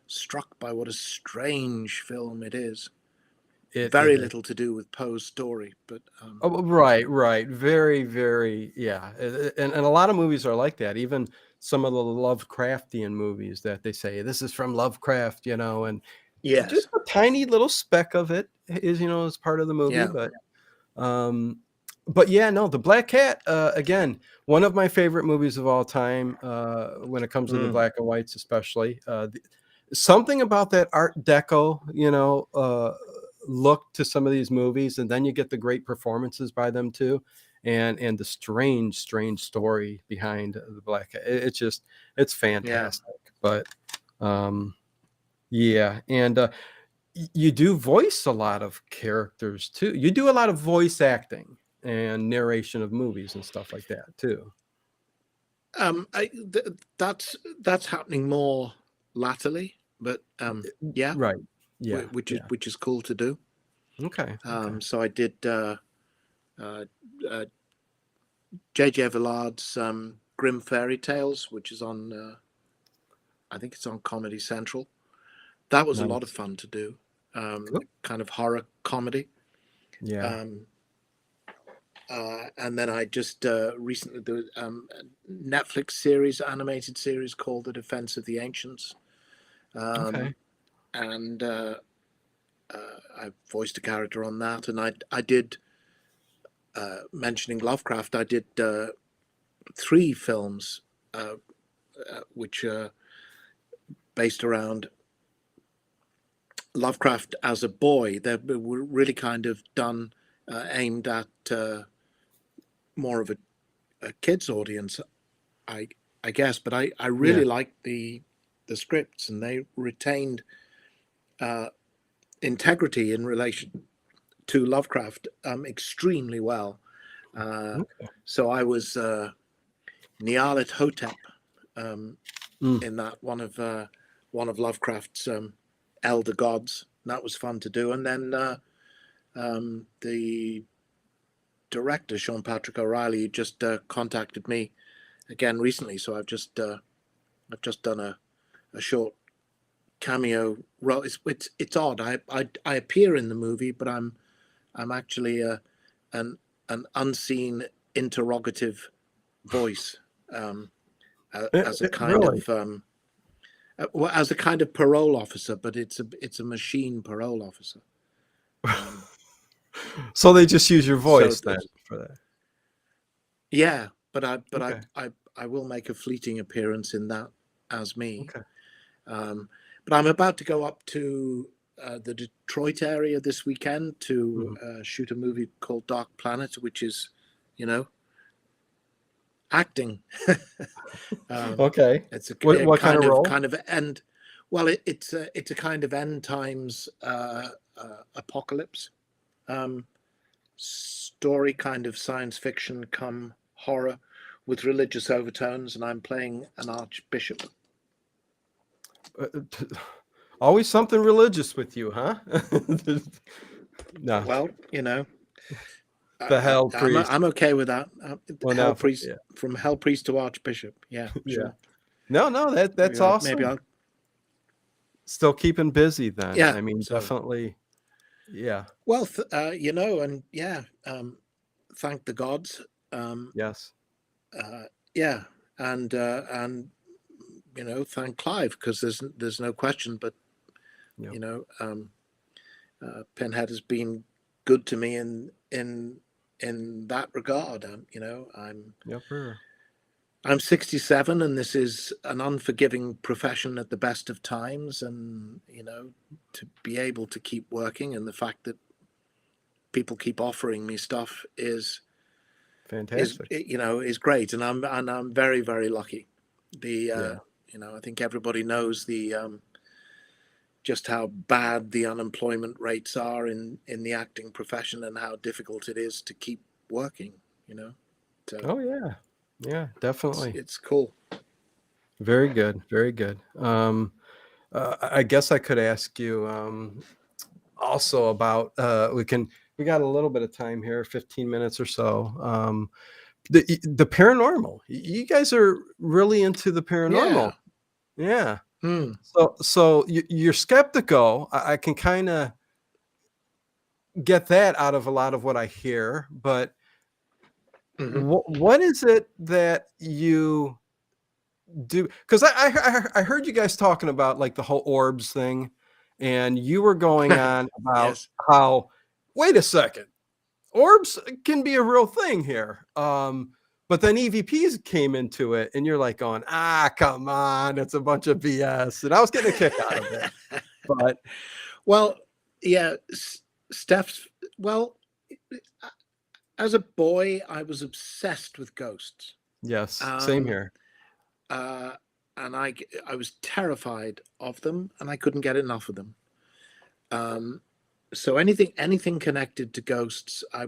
struck by what a strange film it is. it Very is. little to do with Poe's story, but Oh, right, right. Very, very, yeah. And a lot of movies are like that. Even some of the Lovecraftian movies that they say this is from Lovecraft, and yes, just a tiny little speck of it is part of the movie. yeah, But yeah, no, The Black Cat, again, one of my favorite movies of all time, when it comes to the mm, black and whites, especially. Something about that Art Deco, look to some of these movies, and then you get the great performances by them too, and the strange story behind the Black Cat. It's yeah. fantastic. But yeah, and you do voice a lot of characters too. You do a lot of voice acting and narration of movies and stuff like that too. That's happening more latterly, but yeah, Right. Yeah. which is Yeah. cool to do. Okay. Okay. So I did uh, uh, J.J. Villard's Grim Fairy Tales, which is on I think it's on Comedy Central. That was a lot of Nice. fun to do. Cool. Kind of horror comedy. Yeah. Um, and then I just recently there was a Netflix animated series called The Defense of the Ancients, Okay. and I voiced a character on that. And I did mentioning Lovecraft. I did 3 films which are based around Lovecraft as a boy. They were really kind of done aimed at more of a kids audience, I I guess. But I Yeah. really liked the scripts, and they retained uh, integrity in relation to Lovecraft extremely well. Uh, Okay. so I was Nyarlathotep um, Mm. in that one of Lovecraft's elder gods. That was fun to do. And then the director Sean Patrick O'Reilly just contacted me again recently, so I've just done a short cameo role. It's odd. I appear in the movie, but I'm actually an unseen interrogative voice, as a kind Really? of well, as a kind of parole officer, but it's a machine parole officer. Um, So they just use your so voice then for that. yeah, Okay. I will make a fleeting appearance in that as me. Okay. Um, but I'm about to go up to the Detroit area this weekend to Mhm. shoot a movie called Dark Planet, which is, you know, acting. Okay. It's What a what kind of role? kind of end. Well, it's a kind of end times apocalypse story, kind of science fiction come horror with religious overtones, and I'm playing an archbishop. Always something religious with you, huh? No, Well, the Hell Priest. I'm okay with that. Well, Hell now, priest, yeah, from hell priest to archbishop. Yeah, yeah. sure. No, no, that's Maybe awesome. I'll. Still keeping busy then. Yeah. I mean, So definitely, yeah, well, and yeah. Thank the gods. Um, yes, uh, yeah, and thank Clive, because there's no question. But yeah. Pinhead has been good to me in that regard. You know, Yep. Sure. I'm 67, and this is an unforgiving profession at the best of times. And, you know, to be able to keep working, and the fact that people keep offering me stuff is Fantastic. you know, is great. And I'm very, very lucky. Yeah. You know, I think everybody knows just how bad the unemployment rates are in the acting profession, and how difficult it is to keep working, you know. So Oh yeah. Yeah, definitely. it's cool. Very good. Very good. I guess I could ask you also about we got a little bit of time here, 15 minutes or so. The paranormal. You guys are really into the paranormal. Yeah. Yeah. Hmm. So you're skeptical. I can kind of get that out of a lot of what I hear, but Hmm. what is it that you do? Because I heard you guys talking about like the whole orbs thing, and you were going on about Yes. how, wait a second, orbs can be a real thing here. But then EVPs came into it, and you're like going, come on, it's a bunch of BS. And I was getting a kick out of it. But Well, yeah, Steph's. Well, as a boy, I was obsessed with ghosts. yes, same Um, here. uh, and I was terrified of them, and I couldn't get enough of them. So anything connected to ghosts, I,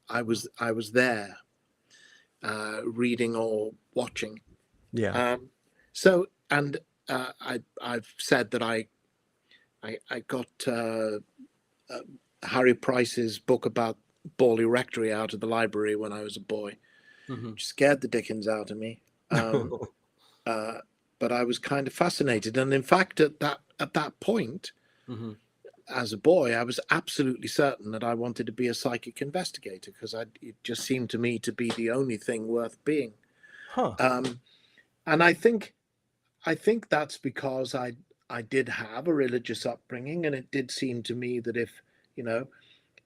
I was there, reading or watching. Yeah. So, and I've said that I got Harry Price's book about Borley Rectory out of the library when I was a boy, Mhm. which scared the dickens out of me. Uh, but I was kind of fascinated, and in fact, at that point, Mhm. as a boy, I was absolutely certain that I wanted to be a psychic investigator, because it just seemed to me to be the only thing worth being. Huh. And I think that's because I did have a religious upbringing, and it did seem to me that if, you know,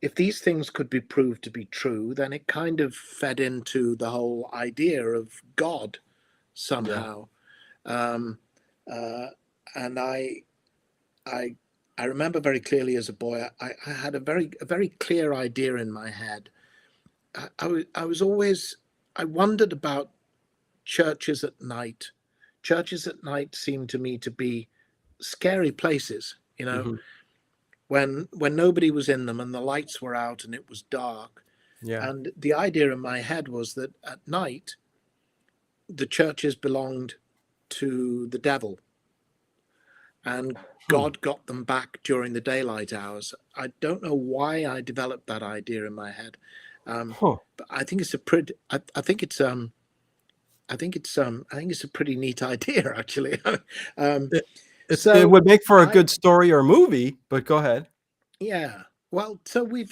if these things could be proved to be true, then it kind of fed into the whole idea of God Yeah. somehow. Um, uh, and I I remember very clearly as a boy, I had a very clear idea in my head. I was always, I wondered about churches at night. Churches at night seemed to me to be scary places, you know, Mhm. when nobody was in them and the lights were out and it was dark. Yeah. And the idea in my head was that at night the churches belonged to the devil, and Hmm. God got them back during the daylight hours. I don't know why I developed that idea in my head, Huh. but I think it's a pretty. I think it's I think it's a pretty neat idea, actually. um, It it so would make for a I good story or movie, but go ahead. Yeah. Well, so we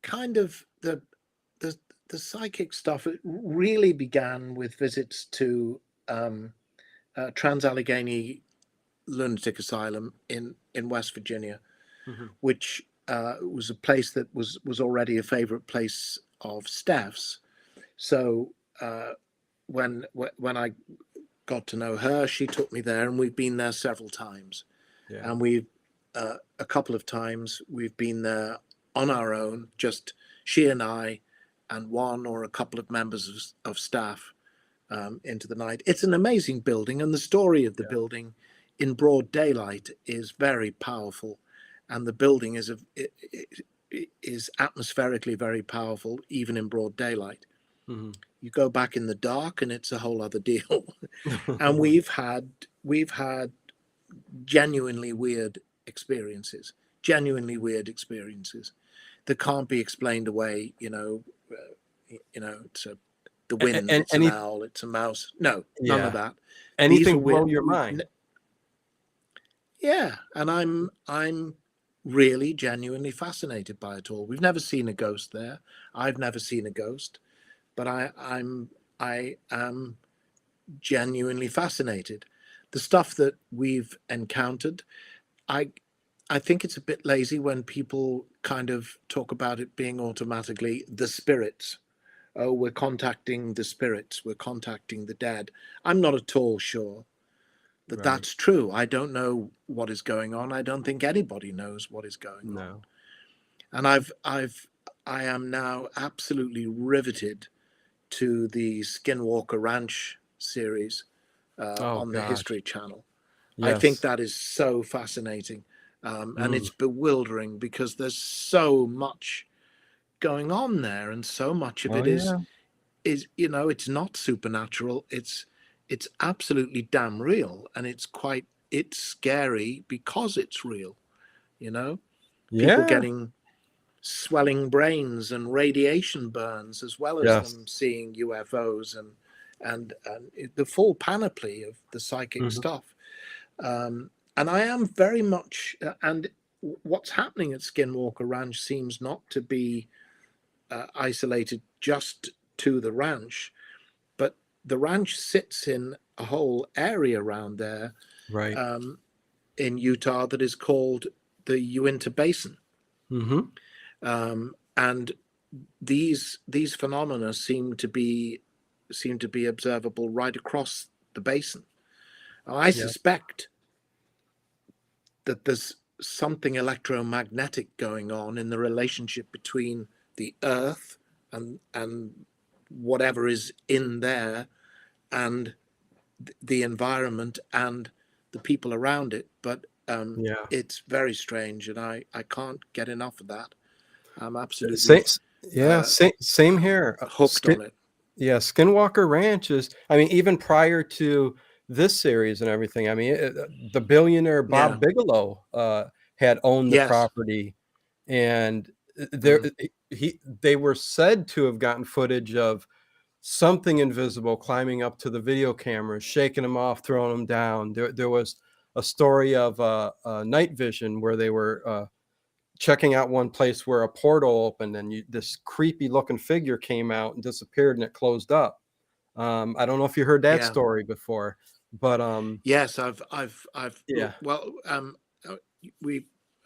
kind of the the psychic stuff, it really began with visits to um, Trans Allegheny Lunatic Asylum in West Virginia, Mhm. which was a place that was already a favorite place of Steph's. So when I got to know her, she took me there, and we've been there several times. Yeah. And we've a couple of times we've been there on our own, just she and I, and one or a couple of members of staff, into the night. It's an amazing building, and the story of the Yeah. building in broad daylight is very powerful, and the building is atmospherically very powerful even in broad daylight. Mhm. You go back in the dark and it's a whole other deal. And we've had genuinely weird experiences, genuinely weird experiences that can't be explained away. It's the wind, And it's an owl, it's a mouse. No, none of yeah. that. These are Anything blow weird. your mind. Yeah, and I'm really genuinely fascinated by it all. We've never seen a ghost there. I've never seen a ghost, but I am genuinely fascinated. The stuff that we've encountered, I I think it's a bit lazy when people kind of talk about it being automatically the spirits. Oh, we're contacting the spirits, we're contacting the dead. I'm not at all sure that Right. that's true. I don't know what is going on. I don't think anybody knows what is going on. No. And I am now absolutely riveted to the Skinwalker Ranch series Oh on the gosh. History Channel. I think Yes. that is so fascinating. And Mm. it's bewildering because there's so much going on there, and so much of Oh it yeah. is it's not supernatural. It's absolutely damn real, and it's scary because it's real. You know, people Yeah. getting swelling brains and radiation burns, as well as Yes. them seeing UFOs and the full panoply of the psychic Mhm. stuff. And I am very much, and what's happening at Skinwalker Ranch seems not to be isolated just to the ranch, but the ranch sits in a whole area around there Right. in Utah that is called the Uinta Basin. Mhm. And these phenomena seem to be observable right across the basin. I Yeah. suspect that there's something electromagnetic going on in the relationship between the earth and whatever is in there, and the environment and the people around it. But Yeah. it's very strange, and I can't get enough of that. I'm Same. absolutely Yeah. Same here. hooked on it. Yeah, Skinwalker Ranch is, I mean, even prior to this series and everything, I mean, the billionaire Yeah. Bob Bigelow had owned the Yes. property, and there Mm. they were said to have gotten footage of something invisible climbing up to the video cameras, shaking them off, throwing them down. There was a story of night vision where they were checking out one place where a portal opened and this creepy looking figure came out and disappeared and it closed up. I don't know if you heard that Yeah. story before, but Yes, yeah, well,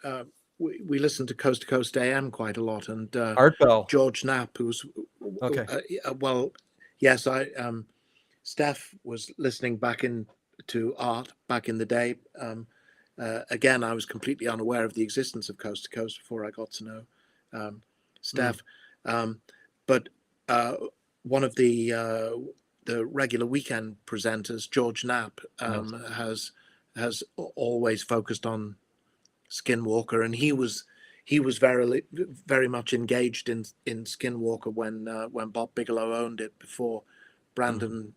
uh, we, we listen to Coast AM quite a lot, and Art Bell. George Knapp, who's Okay. well, yes, Steph was listening back in to Art back in the day. Again, I was completely unaware of the existence of Coast to Coast before I got to know Mm, Steph. Um, but one of the regular weekend presenters, George Knapp, yes. has always focused on Skinwalker, and he was very much engaged in Skinwalker when Bob Bigelow owned it before Mhm. Brandon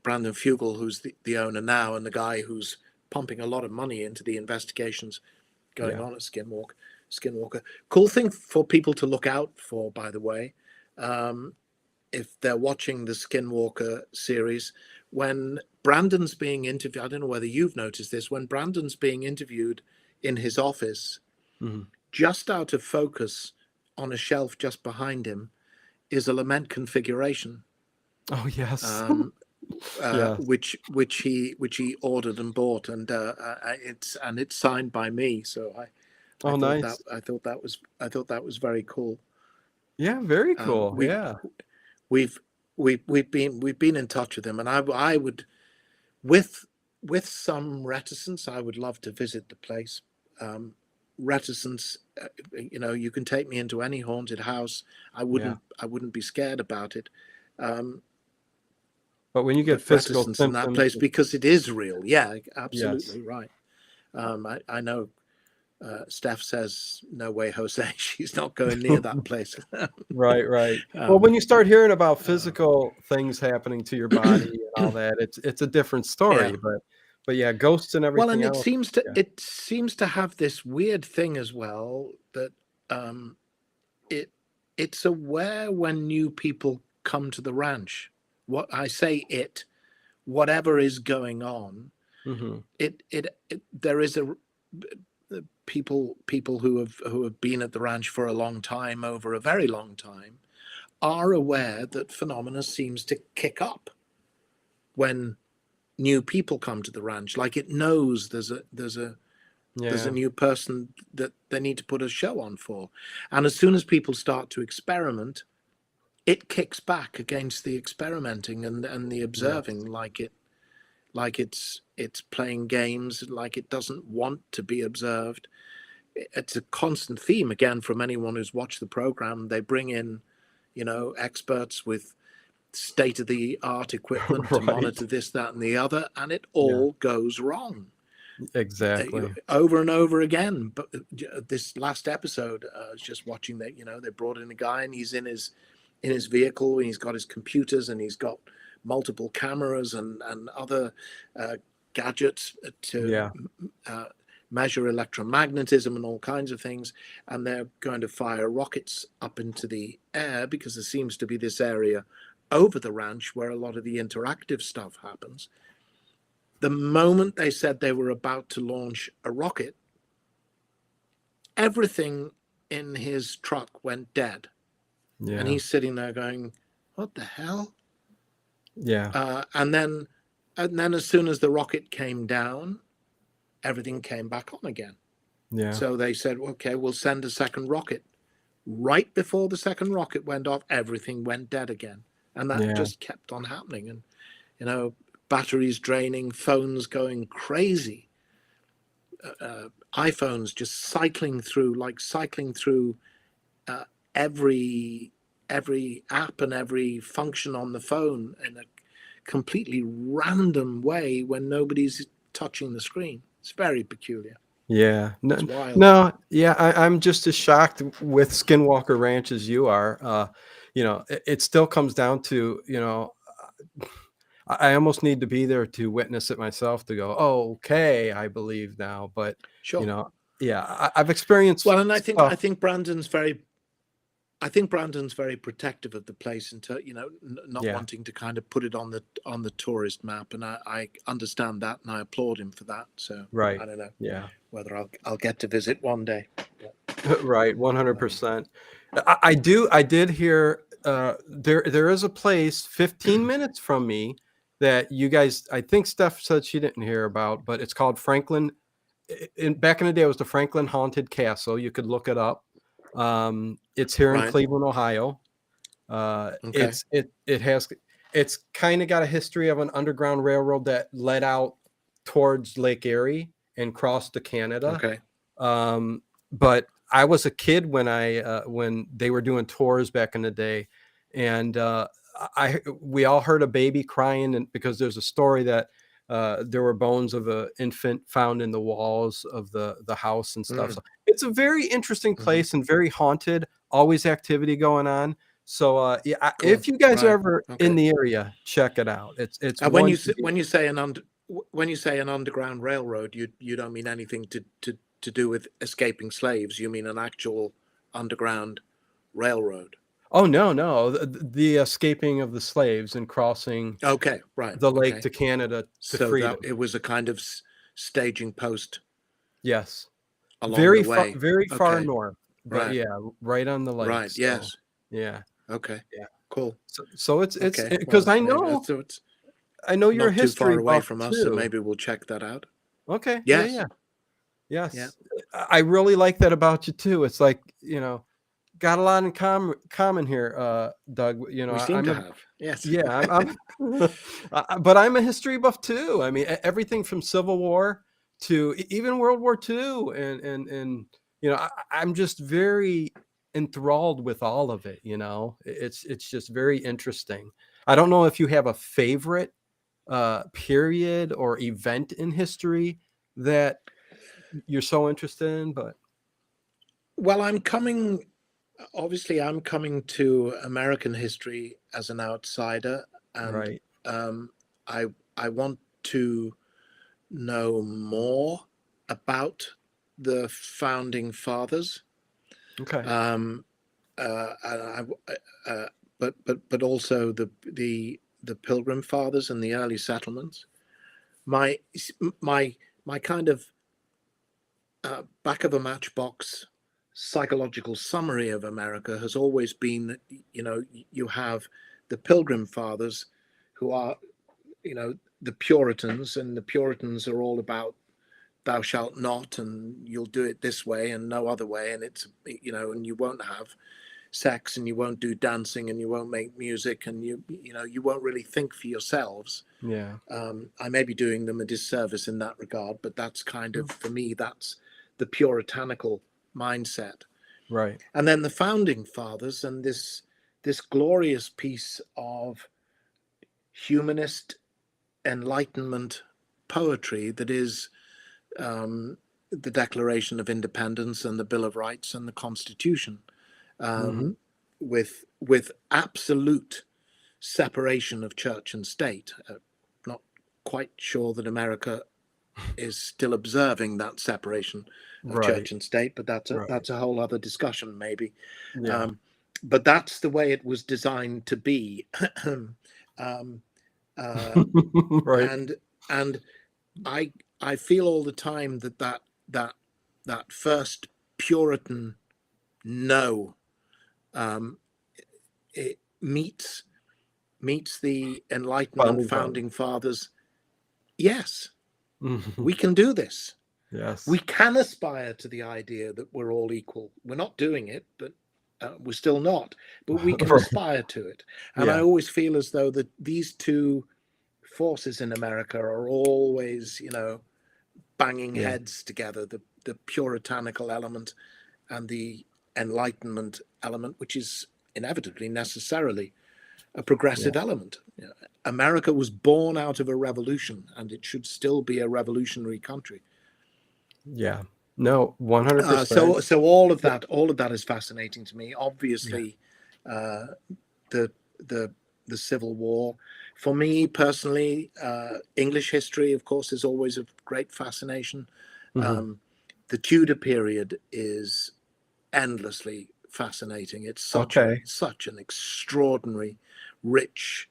Brandon Fugel, who's the owner now, and the guy who's pumping a lot of money into the investigations going Yeah. on at Skinwalker. Cool thing for people to look out for, by the way, if they're watching the Skinwalker series, when Brandon's being interviewed, I don't know whether you've noticed this, when Brandon's being interviewed in his office, Mhm. just out of focus on a shelf just behind him is a lament configuration, Oh, yes. um, Yes. which he ordered and bought, and it's signed by me. So Oh, nice. I thought that was very cool. Yeah, very Um, cool. we Yeah. we've we've been in touch with him, and I would, with some reticence, I would love to visit the place. Um, Reticence, you can take me into any haunted house. Yeah. I wouldn't be scared about it. Um, But when you get but physical reticence in that symptoms, place because it is real. Yeah, yes. absolutely right. I know Steph says, no way, Jose, she's not going near that place. Right, right. Well, um, when you start hearing about uh, physical things happening to your body and all that, it's a different yeah. story, but yeah, ghosts and Well, everything and else. Yeah. it seems to have this weird thing as well that um, it it's aware when new people come to the ranch. What I say, whatever is going on, Mhm. it there is a people who have been at the ranch for a long time, over a very long time, are aware that phenomena seems to kick up when new people come to the ranch. Like it knows there's There's a Yeah. new person that they need to put a show on for. And as soon as people start to experiment, it kicks back against the experimenting and the observing, Yes. like it's playing games, like it doesn't want to be observed. It's a constant theme again from anyone who's watched the program. They bring in, experts with state-of-the-art equipment to Right. monitor this, that, and the other, and it Yeah. all goes wrong Exactly. over and over again. But this last episode, I was just watching that. They brought in a guy, and he's in his vehicle, and he's got his computers, and he's got multiple cameras and other gadgets to Yeah. measure electromagnetism and all kinds of things. And they're going to fire rockets up into the air because there seems to be this area over the ranch where a lot of the interactive stuff happens. The moment they said they were about to launch a rocket, everything in his truck went dead. Yeah. And he's sitting there going, what the hell? Yeah. And then as soon as the rocket came down, everything came back on again. Yeah. So they said, okay, we'll send a second rocket. Right before the second rocket went off, everything went dead again. And that Yeah. just kept on happening. And, batteries draining, phones going crazy, iPhones just cycling through every app and every function on the phone in a completely random way when nobody's touching the screen. It's very peculiar. Yeah. It's No, wild. no, yeah, I'm just as shocked with Skinwalker Ranch as you are. It still comes down to, I almost need to be there to witness it myself to go, oh, okay, I believe now. But, you Sure. know, yeah, I've experienced Well, and I stuff. think Brandon's very protective of the place and not Yeah. wanting to kind of put it on the tourist map, and I understand that, and I applaud him for that. So Right. I don't know Yeah. whether I'll get to visit one day. Right. 100%. I did hear there is a place 15 minutes from me that you guys, I think Steph said she didn't hear about, but it's called Franklin. Back in the day, it was the Franklin Haunted Castle. You could look it up. It's here in Right. Cleveland, Ohio. Okay. It's kind of got a history of an underground railroad that led out towards Lake Erie and crossed to Canada. Okay. But I was a kid when they were doing tours back in the day, and we all heard a baby crying, and because there's a story that there were bones of an infant found in the walls of the house and stuff. So it's a very interesting place and very haunted. Always activity going on. So yeah, Cool. if you guys are Right. ever Okay. in the area, check it out. It's And one when you say an underground railroad, you don't mean anything to do with escaping slaves. You mean an actual underground railroad. Oh no, the escaping of the slaves and crossing Okay. Right. the lake Okay. to Canada to So freedom. that it was a kind of staging post Yes. along Very the far, way. very far Okay. north, but Right. yeah, right on the lake. Right. So, Yes. yeah, Okay. yeah. Cool. So it's Okay. because Well, I maybe know it's you're a not too far history away buff from us, so too. maybe we'll check that out. Okay. Yes. Yeah. Yeah. Yes. I really like that about you too. It's like, got a lot in common here, Doug. We seem to have. Yes. Yeah, but I'm a history buff too. I mean, everything from Civil War to even World War II, and I'm just very enthralled with all of it. It's just very interesting. I don't know if you have a favorite period or event in history that you're so interested in, but Well, obviously I'm coming to American history as an outsider, and right. I want to know more about the founding fathers. Okay. But also the Pilgrim Fathers and the early settlements. My kind of back of a matchbox psychological summary of America has always been that you have the Pilgrim Fathers, who are the Puritans, and the Puritans are all about thou shalt not, and you'll do it this way and no other way, and it's, you know, and you won't have sex, and you won't do dancing, and you won't make music, and you know, you won't really think for yourselves. Yeah. I may be doing them a disservice in that regard, but that's kind of, for me, that's the puritanical mindset. Right. And then the founding fathers and this glorious piece of humanist enlightenment poetry that is the Declaration of Independence and the Bill of Rights and the Constitution, with absolute separation of church and state. Not quite sure that America is still observing that separation of church and state, but that's a whole other discussion, maybe. Yeah. But that's the way it was designed to be. Right. And I feel all the time that first Puritan no, it meets the Enlightenment founding fathers. Yes, we can do this. Yes. We can aspire to the idea that we're all equal. We're not doing it, but we're still not. But we can aspire to it. And I always feel as though that these two forces in America are always, you know, banging heads together, the puritanical element and the Enlightenment element, which is inevitably necessarily a progressive element. You know, America was born out of a revolution, and it should still be a revolutionary country. Yeah. No, 100%. So all of that is fascinating to me. Obviously, the Civil War. For me personally, English history, of course, is always of great fascination. The Tudor period is endlessly fascinating. It's such an extraordinary, rich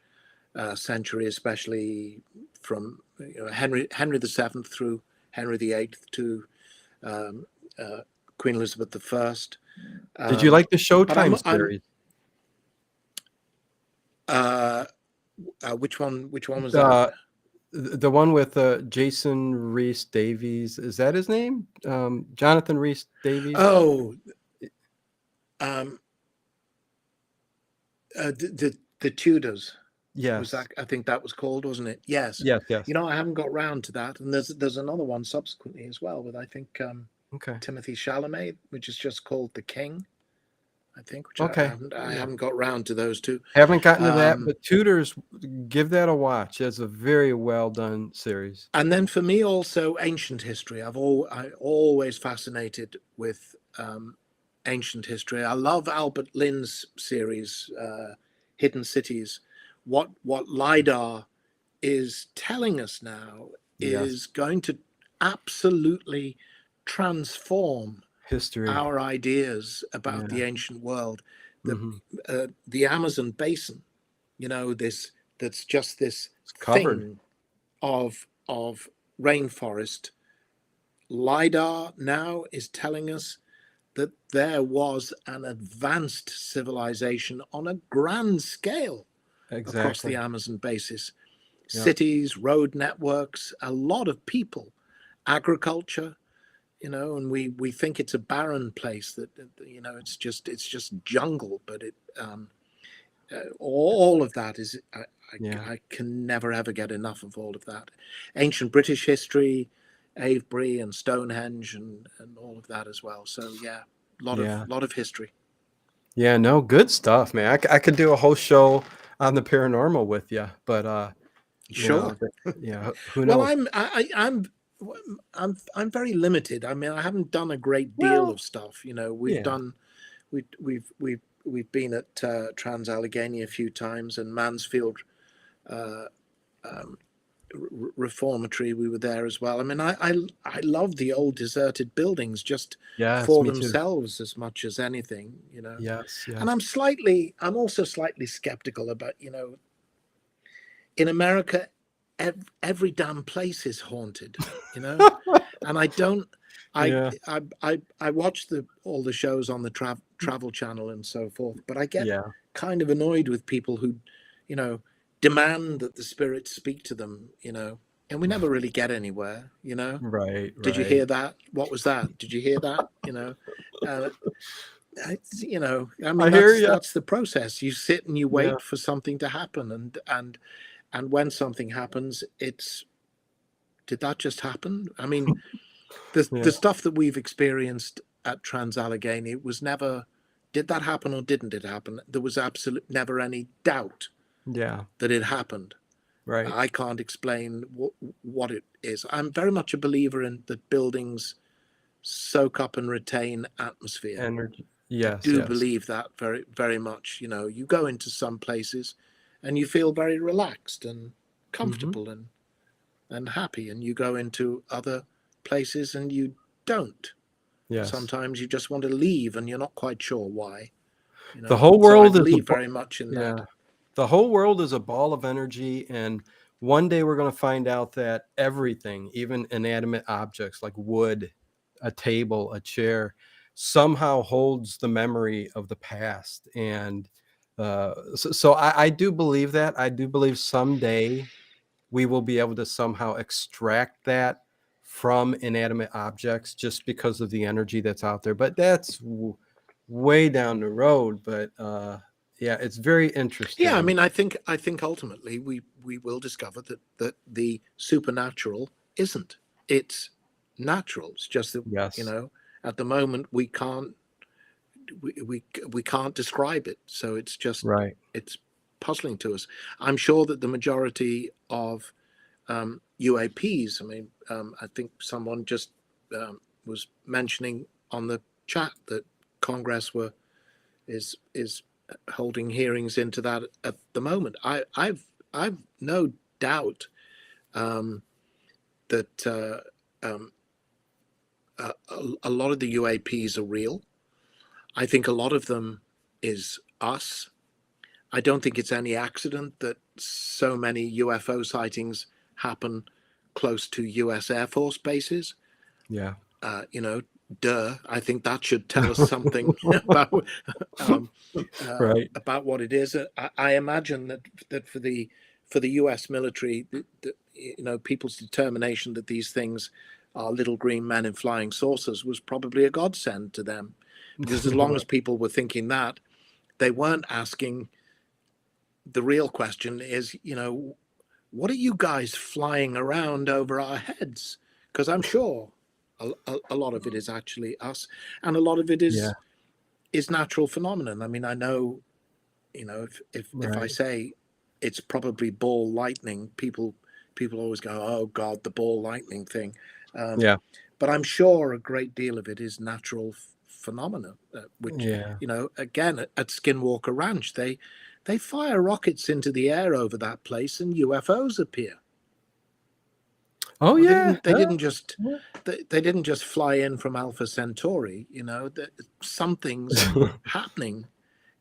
century, especially from Henry VII through Henry VIII to Queen Elizabeth I. Did you like the Showtime series? Which one was that? The one with Jason Rhys Davies. Is that his name? Jonathan Rhys Davies. Oh, the Tudors. Yes. Was that, I think that was called, wasn't it? Yes. Yes. You know, I haven't got round to that, and there's another one subsequently as well with, I think, Timothy Chalamet, which is just called The King, I think. Which I haven't got round to those two. Haven't gotten to that, but Tudors, give that a watch. That's a very well done series. And then for me also ancient history. I always fascinated with ancient history. I love Albert Lynn's series, Hidden Cities. What LIDAR is telling us now is going to absolutely transform history, our ideas about the ancient world. The Amazon basin, you know, that's just this thing of rainforest. LIDAR now is telling us that there was an advanced civilization on a grand scale across the Amazon basin. Cities, road networks, a lot of people, agriculture, you know, and we think it's a barren place, that, you know, it's just jungle, but it all of that is I can never ever get enough of all of that. Ancient British history, Avebury and Stonehenge and all of that as well. So a lot of history. Yeah, no, good stuff, man. I could do a whole show on the paranormal with you, but sure. Who knows? Well, I'm very limited. I mean, I haven't done a great deal of stuff. You know, we've been at Trans-Allegheny a few times, and Mansfield Reformatory. We were there as well. I mean, I love the old deserted buildings just for themselves as much as anything. You know. Yes. And I'm also slightly skeptical about, you know, in America, every damn place is haunted, you know. And I don't. I watch all the shows on the Travel Channel and so forth, but I get kind of annoyed with people who, you know, demand that the spirits speak to them, you know. and we never really get anywhere. Right, Did you right. hear that? What was that? Did you hear that? Uh, I I mean, hear that's you. that's the process. You sit and you Yeah, wait for something to happen, and when something happens, it's, did that just happen? I mean, yeah, the stuff that we've experienced at Trans Allegheny, it was never, did that happen or didn't it happen? There was absolute never any doubt yeah. that it happened. Right. I can't explain what it is. I'm very much a believer in that buildings soak up and retain atmosphere. Energy. I Yes, do yes. believe that very, very much. You go into some places and you feel very relaxed and Hmm. comfortable and happy, and you go into other places and you don't. Yes. Sometimes you just want to leave and you're not quite sure why. The whole So I world is a believe very much in yeah. that. The whole world is a ball of energy, and one day we're going to find out that everything, even inanimate objects like wood, a table, a chair, somehow holds the memory of the past. And so I do believe that. I do believe someday we will be able to somehow extract that from inanimate objects just because of the energy that's out there. But that's way down the road. But yeah, it's very Yeah, I interesting. mean, I think ultimately we will discover that the supernatural isn't. It's natural. It's just that, Yes. at the moment we can't describe it. So Right. it's puzzling to us. I'm sure that the majority of UAPs. I mean, I think someone just was mentioning on the chat that Congress is holding hearings into that at the moment. I've no doubt that a lot of the UAPs are real. I think a lot of them is us. I don't think it's any accident that so many UFO sightings happen close to US Air Force bases. Yeah. You know, duh. I think that should tell us something um, Right. about what it is. I imagine that for the U.S. military, people's determination that these things are little green men in flying saucers was probably a godsend to them, because as long as people were thinking that, they weren't asking the real question: is, what are you guys flying around over our heads? Because I'm sure a lot of it is actually us, and a lot of it Yeah. is natural phenomenon. I mean, I know, if I Right. say it's probably ball lightning, people always go, "Oh God, the ball lightning thing," um, Yeah. but I'm sure a great deal of it is natural phenomena, which, Yeah. again at Skinwalker Ranch, they fire rockets into the air over that place, and UFOs appear. Oh Well, yeah. they didn't just Yeah. they didn't just fly in from Alpha Centauri. Something's happening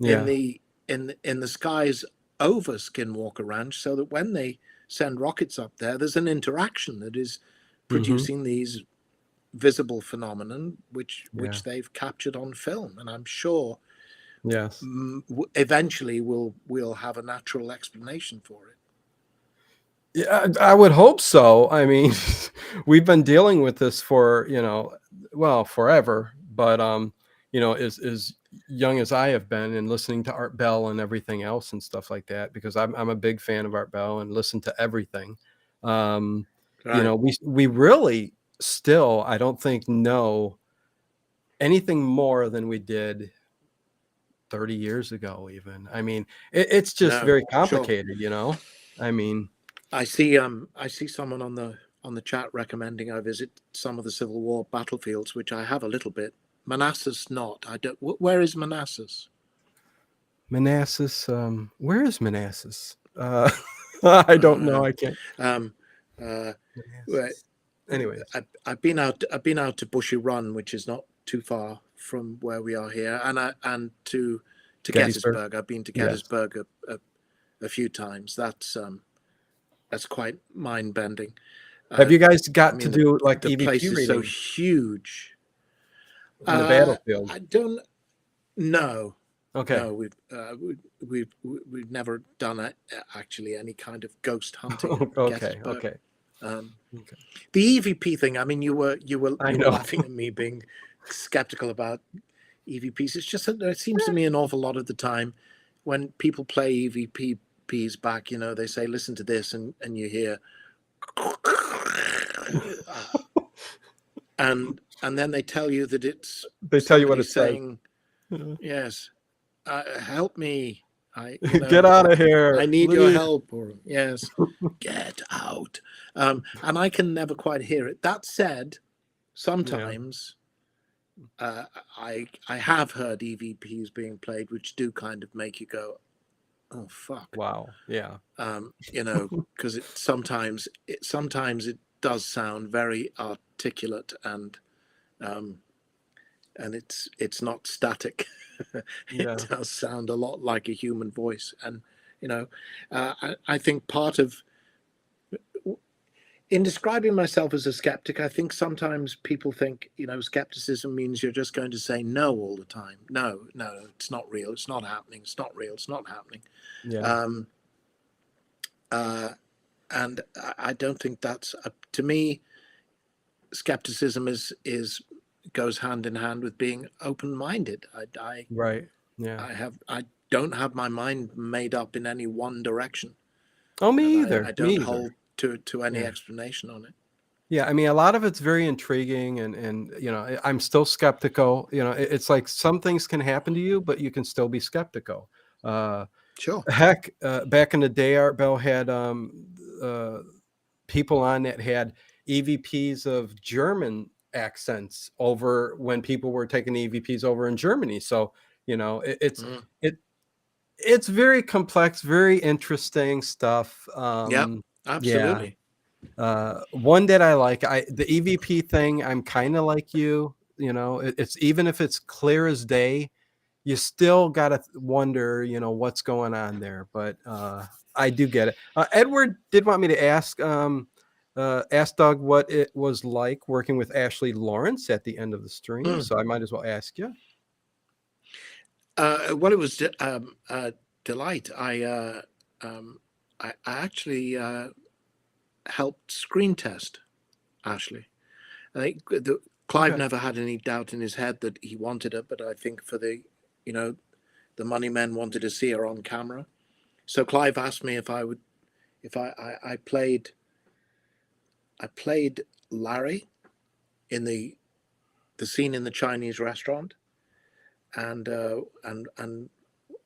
in Yeah. the skies over Skinwalker Ranch, so that when they send rockets up there, there's an interaction that is Hmm. producing these visible phenomenon, Yeah. which they've captured on film, and I'm sure Yes. eventually we'll have a natural explanation for it. Yeah, I would hope so. I mean, we've been dealing with this for, well, forever, but as young as I have been and listening to Art Bell and everything else and stuff like that, because I'm a big fan of Art Bell and listen to everything. Um, Right. we really still, I don't think, know anything more than we did 30 years ago even. I mean, it's just No, very sure. complicated. I mean, I see someone on the chat recommending I visit some of the Civil War battlefields, which I have a little bit. Manassas, not. I don't. Where is Manassas? Manassas, where is Manassas? I I don't don't know, know. I can't. Um, uh, where- Manassas. Anyways, I've been out to Bushy Run, which is not too far from where we are here, and to Gettysburg? Gettysburg. I've been to Yes. Gettysburg a few times. That's quite mind bending. Have you guys I got to mean, do, like, the place EVP is so readings huge. on the battlefield? I don't know. Okay. No, we've never done actually any kind of ghost hunting at Okay, Gettysburg. okay. Okay. The EVP thing. I mean, you were I you were know. laughing at me being skeptical about EVPs. It's just that it seems to me an awful lot of the time when people play EVPs back, you know, they say, "Listen to this," and you hear, and then they tell you that it's They tell you what somebody it says. saying, "Yes, help me. Get out of here. I need your Leave. help," or "Yes, get out." And I can never quite hear it. That said, sometimes I have heard EVPs being played, which do kind of make you go, "Oh fuck," Wow. Yeah. you know, because sometimes it does sound very articulate um, and it's not static. Yeah. It does sound a lot like a human voice, and you know, I think part of in describing myself as a skeptic, I think sometimes people think, you know, skepticism means you're just going to say no all the time. No, it's not real. It's not happening. It's not real. It's not happening. Yeah. Um, and I don't think that's to me. Skepticism is goes hand in hand with being open-minded. Right. Yeah. I don't have my mind made up in any one direction, Oh, me and either. I Me don't either. hold to any Yeah. explanation on it. Yeah, I mean, a lot of it's very intriguing, and you know, I'm still skeptical. You know, it's like some things can happen to you, but you can still be skeptical. Uh, Sure. heck, back in the day, Art Bell had uh, people on that had EVPs of German accents over when people were taking EVPs over in Germany. So you know, Mm. it's very complex, very interesting stuff. Yep. Yeah. Absolutely. One that I like, the EVP thing, I'm kind of like you know, it's even if it's clear as day, you still got to wonder, you know, what's going on there. But I do get it. Edward did want me to ask Doug what it was like working with Ashley Laurence at the end of the stream. Mm. So I might as well ask you. Well, it was delight. I actually helped screen test Ashley. I think Clive Okay. never had any doubt in his head that he wanted her, but I think for you know, the money men wanted to see her on camera. So Clive asked me if I would, if I played Larry in the scene in the Chinese restaurant, and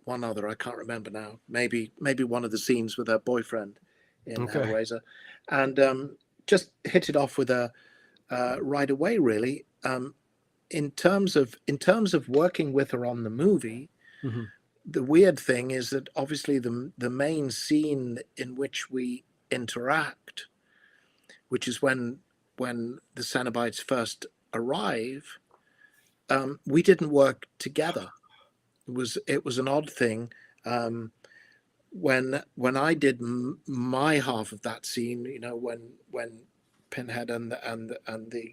one other I can't remember now. Maybe one of the scenes with her boyfriend in Okay. Hellraiser, and just hit it off with her right away. Really, in terms of working with her on the movie, Hmm. the weird thing is that obviously the main scene in which we interact, which is when the Cenobites first arrive, we didn't work together. It was an odd thing. When I did my half of that scene, you know, when Pinhead and the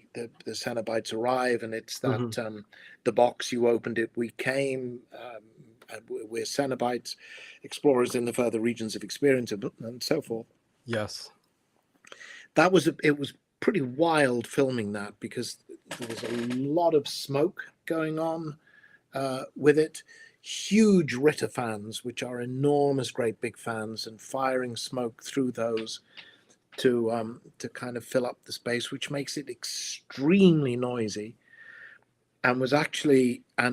Cenobites arrive, and it's that Hmm. the box you opened it, we came. And we're Cenobites, explorers in the further regions of experience, and so forth. Yes. It was pretty wild filming that, because there was a lot of smoke going on with it. Huge Ritter fans, which are enormous, great big fans, and firing smoke through those to kind of fill up the space, which makes it extremely noisy. And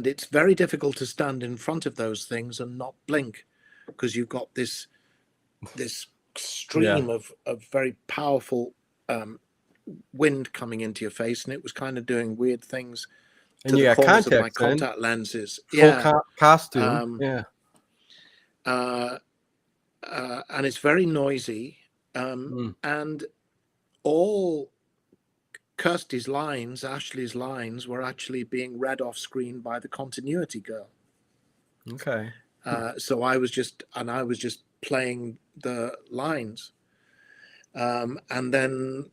it's very difficult to stand in front of those things and not blink, because you've got this Yeah. stream of very powerful wind coming into your face, and it was kind of doing weird things And to you the got corners of my contacts in, contact lenses. full Yeah. costume. Um, Yeah. uh, and it's very noisy. Mm. And all Ashley's lines, were actually being read off screen by the continuity girl. Okay. So I was just playing the lines. And then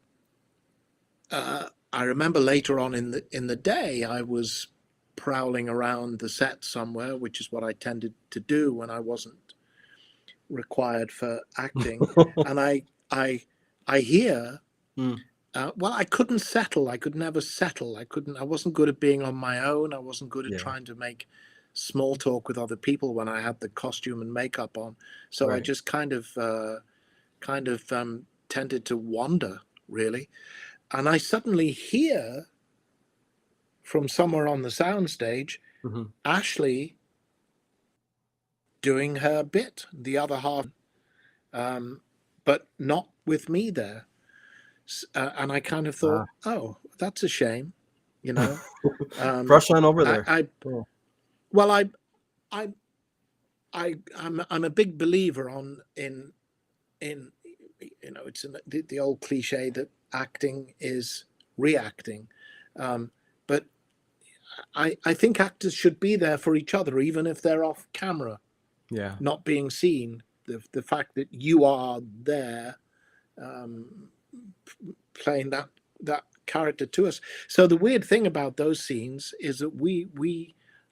I remember later on in the day, I was prowling around the set somewhere, which is what I tended to do when I wasn't required for acting, and I hear Mm. Well, I couldn't settle. I could never settle. I wasn't good at being on my own. I wasn't good at Yeah. trying to make small talk with other people when I had the costume and makeup on. So I Right. just tended to wander, really. And I suddenly hear from somewhere on the soundstage Mhm. Ashley doing her bit, the other half, but not with me there. And I kind of Ah. thought, oh, that's a shame, you know. Um, Brush on over I, there. I Yeah. well, I, I'm a big believer in it's the old cliche that acting is reacting, but I think actors should be there for each other even if they're off camera, Yeah. not being seen. The fact that you are there, um, playing that character to us. So the weird thing about those scenes is that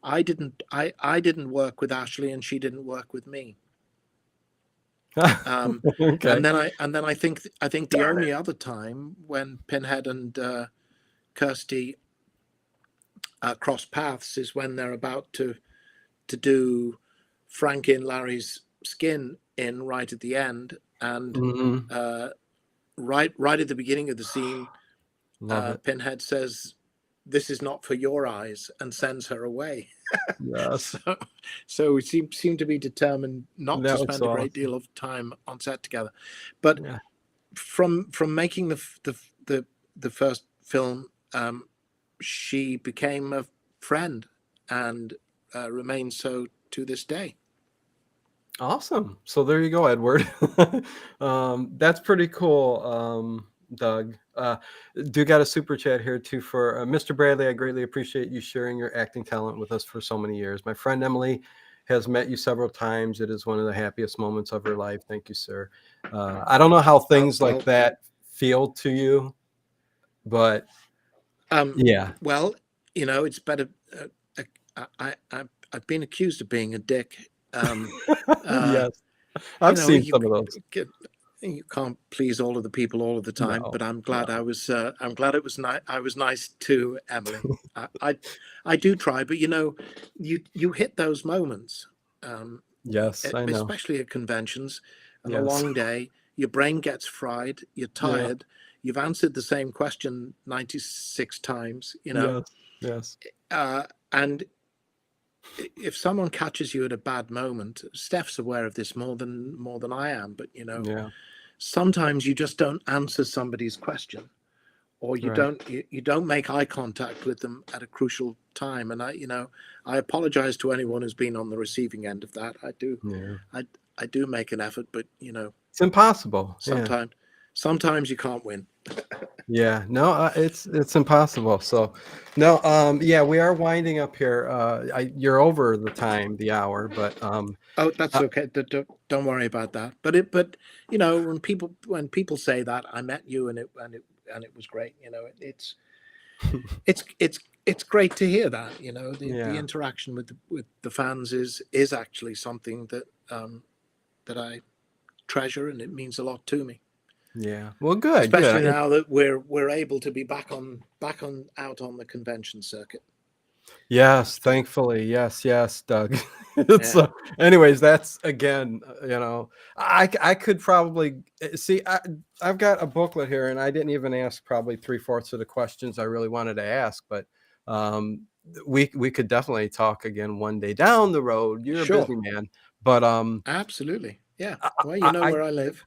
I didn't work with Ashley and she didn't work with me. Okay. And then I think the Darn it. only other time when Pinhead and Kirsty cross paths is when they're about to do Frank in Larry's skin in right at the end, and Mhm. right at the beginning of the scene, Love it. Pinhead says, "This is not for your eyes," and sends her away. Yes. so, so we seem to be determined not to That was spend a great awesome. deal of time on set together. But Yeah. from making the first film, she became a friend and remains so to this day. Awesome. So there you go, Edward. That's pretty cool, Doug. Do got a super chat here too for Mr. Bradley. I greatly appreciate you sharing your acting talent with us for so many years. My friend Emily has met you several times. It is one of the happiest moments of her life. Thank you, sir. I don't know how Oh things like well, that feel to you, but um, yeah. well, it's better. I've been accused of being a dick. Uh, Yes. I've seen you some of those. you can't please all of the people all of the time, No, but I'm glad no. I'm glad it was nice. I was nice to Emily. I do try, but you hit those moments, Yes, I know. especially at conventions, and a Yes. long day. Your brain gets fried. You're Yeah. tired. You've answered the same question 96 times. Yes. Yes. Uh, and if someone catches you at a bad moment, Steph's aware of this more than I am, but Yeah. sometimes you just don't answer somebody's question, or Right. you don't make eye contact with them at a crucial time. And I apologize to anyone who's been on the receiving end of that. Yeah. I I do make an effort, but It's impossible. Yeah. sometimes you can't win. Yeah. No, it's impossible. So, no, yeah, we are winding up here. You're over the time, the hour, but Oh, that's uh, okay. Don't worry about that. But when people say that I met you and it was great. It's great to hear that. The yeah. interaction with the fans is actually something that I treasure, and it means a lot to me. Yeah. Well, good, Especially good. now that we're able to be back on out on the convention circuit. Yes, thankfully. Yes, yes, Doug. It's Yeah, anyways, that's again, I could probably see I've got a booklet here and I didn't even ask probably three-fourths of the questions I really wanted to ask, but um we could definitely talk again one day down the road. You're a sure, busy man, but absolutely. Yeah. I, Well, you I, know I where I live.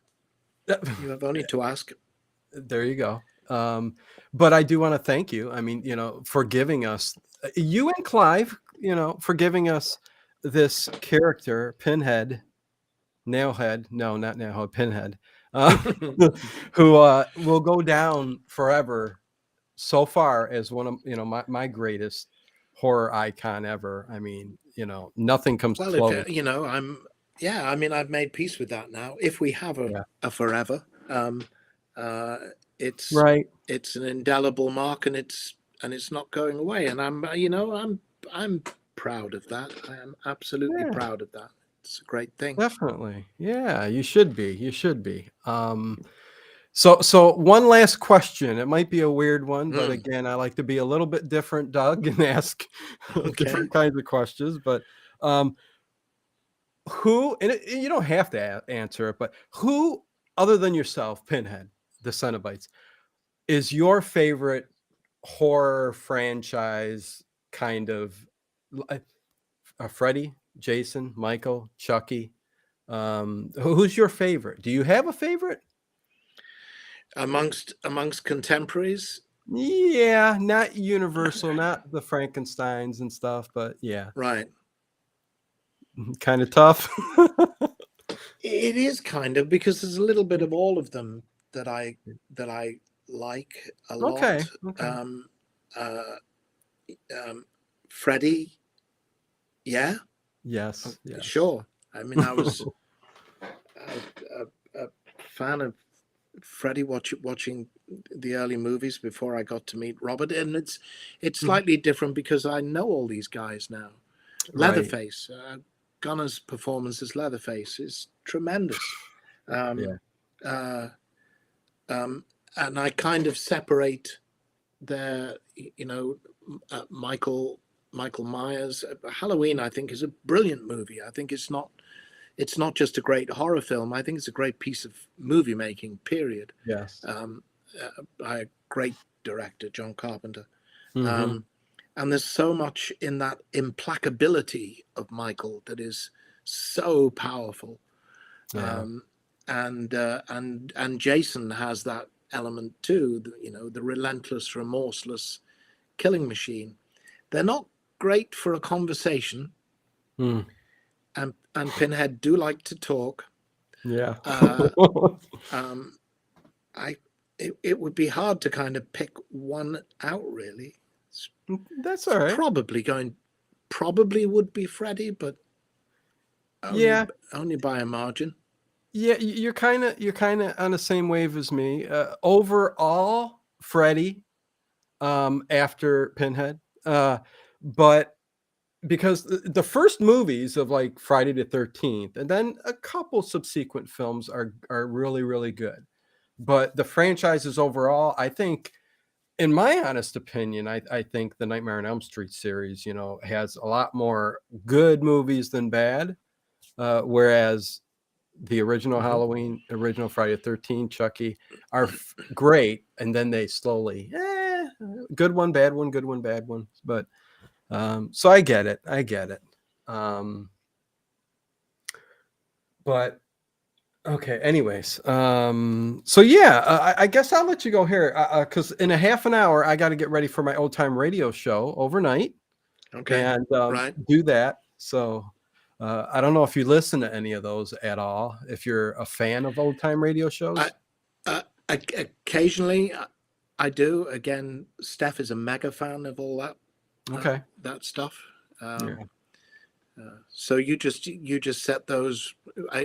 You have only to ask. there you go. But I do want to thank you. I mean, for giving us you and Clive, for giving us this character, Pinhead, Nailhead. No, not Nailhead, Pinhead, uh, who will go down forever so far as one of my greatest horror icon ever. I mean, nothing comes Well, if close. yeah. I mean, I've made peace with that now. If we have Yeah. a forever, uh, it's Right. it's an indelible mark, and it's not going away. And I'm proud of that. I am absolutely Yeah. proud of that. It's a great thing. Definitely. Yeah, you should be. You should be. So one last question. It might be a weird one, but Mm, again, I like to be a little bit different, Doug, and ask okay. different kinds of questions. But um, who, and you don't have to answer it, but who other than yourself, Pinhead, the Cenobites, is your favorite horror franchise kind of Freddy, Jason, Michael, Chucky? Who's your favorite? Do you have a favorite? Amongst contemporaries, Yeah, not universal, not the Frankensteins and stuff, but yeah, right? kind of tough. It is kind of, because there's a little bit of all of them that I like a Okay, lot. okay. Um, uh, Freddie, yeah, Yes, yes. sure. I mean, I was a fan of Freddie watching the early movies before I got to meet Robert, and it's Mhm. slightly different because I know all these guys now. Right. Leatherface, Gunner's performance as Leatherface is tremendous. Yeah. Um, uh, and I kind of separate their, Michael Myers. Halloween, I think, is a brilliant movie. I think it's not just a great horror film. I think it's a great piece of movie making. Period. Yes. By a great director, John Carpenter. Hmm. Um, and there's so much in that implacability of Michael that is so powerful. Yeah. Um, and Jason has that element too. The relentless, remorseless killing machine. They're not great for a conversation, Mm. and Pinhead do like to talk. Yeah. Uh, um, I it would be hard to kind of pick one out really. That's It's all right. probably would be Freddy, but only Yeah. only by a margin. Yeah, you're kind of on the same wave as me. Overall, Freddy, after Pinhead. But because the first movies of like Friday the 13th and then a couple subsequent films are really, really good. But the franchises overall, I think, in my honest opinion, I think the Nightmare on Elm Street series, has a lot more good movies than bad. Whereas the original Hmm. Halloween, original Friday the 13th, Chucky are great, and then they slowly, good one, bad one, good one, bad one. But so I get it, I get it. Um, but okay, anyways, so yeah, I guess I'll let you go here because in a half an hour I got to get ready for my old time radio show overnight Okay, and right. do that. So I don't know if you listen to any of those at all. If you're a fan of old time radio I shows. Occasionally I do. Again, Steph is a mega fan of all Okay. that stuff. Yeah. So you just set those.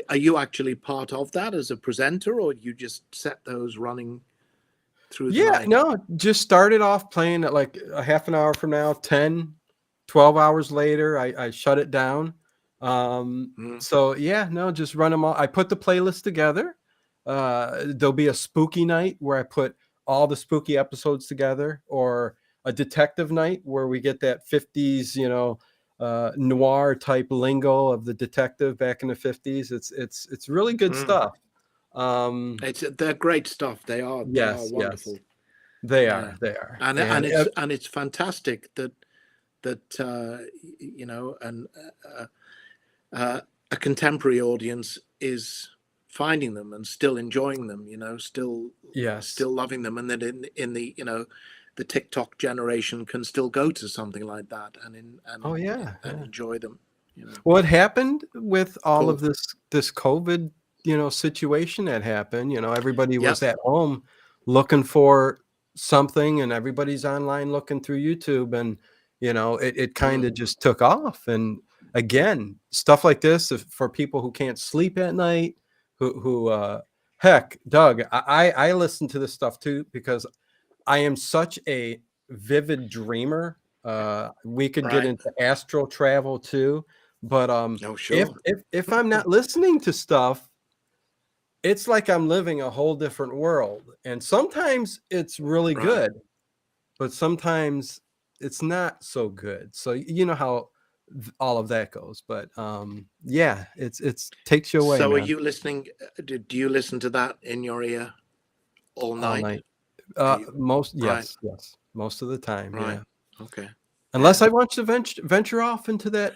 Are you actually part of that as a presenter, or you just set those running through the Yeah, night? no, just started off playing at like a half an hour from now, 10, 12 hours later, I shut it down. Mm, So yeah, no, just run them all. I put the playlist together. There'll be a spooky night where I put all the spooky episodes together, or a detective night where we get that 50s, noir type lingo of the detective back in the 50s. It's really good mm. stuff. Um, They're great stuff. They are yes, yes. wonderful. They Yeah, are, they are, and and it's fantastic that and a contemporary audience is finding them and still enjoying them. yes. Still loving them, and that in the TikTok generation can still go to something like that Oh yeah, and yeah. enjoy them. You know, What happened with all of cool. this COVID, situation that happened, everybody was Yep. at home looking for something, and everybody's online looking through YouTube, and it kind Mm, of just took off. And again, stuff like this, for people who can't sleep at night, who heck, Doug, I listen to this stuff too because I am such a vivid dreamer. We could get right. into astral travel too, but Oh, if sure. if if I'm not listening to stuff, it's like I'm living a whole different world. And sometimes it's really Right. good, but sometimes it's not so good. So you know how all of that goes. But yeah, it's takes you away, So are man, you listening? Do you listen to that in your ear all all night? night. Are you right? Yes, most of the time, Right. yeah. Okay. Unless Yeah. I want to venture off into that,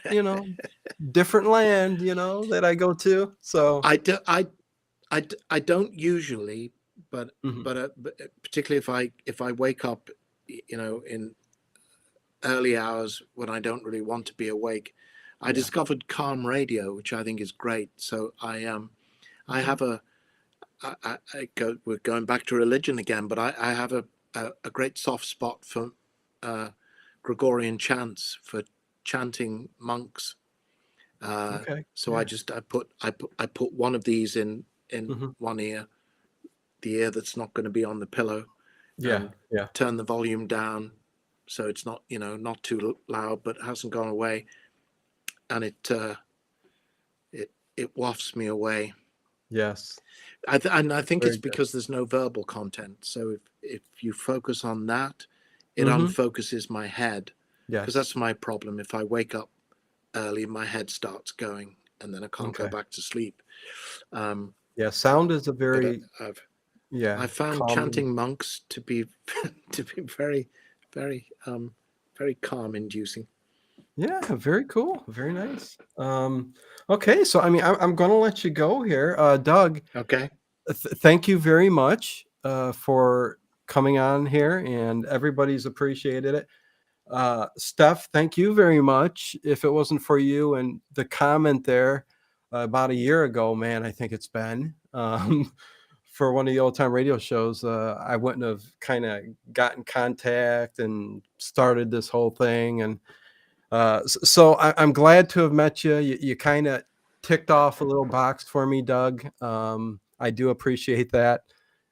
different land, that I go to. So, I do. I don't usually, but mhm, particularly if I wake up, in early hours when I don't really want to be awake, I yeah. discovered calm radio, which I think is great. So I Okay. have we're going back to religion again, but I have a great soft spot for uh, Gregorian chants, for chanting monks. Okay. So Yeah. I put one of these in Mhm. one ear, the ear that's not going to be on the pillow, Yeah. and Yeah. turn the volume down so it's not, not too loud, but hasn't gone away, and it wafts me away. Yes. And I think it's Very good. because there's no verbal content. So if you focus on that, it Mhm. unfocuses my head, because Yes. that's my problem. If I wake up early, my head starts going, and then I can't go Okay. back to sleep. Um, Yeah, sound is a but very I yeah, found calming. chanting monks to be to be very, very, very calm inducing. Yeah, very cool. Very nice. Okay, so I mean, I'm gonna let you go here. Doug, Okay. thank you very much for coming on here, and everybody's appreciated it. Steph, thank you very much. If it wasn't for you and the comment there about a year ago, man, I think it's been for one of the old time radio shows, I wouldn't have kind of got in contact and started this whole thing. And so I'm glad to have met you. You kind of ticked off a little box for me, Doug. I do appreciate that.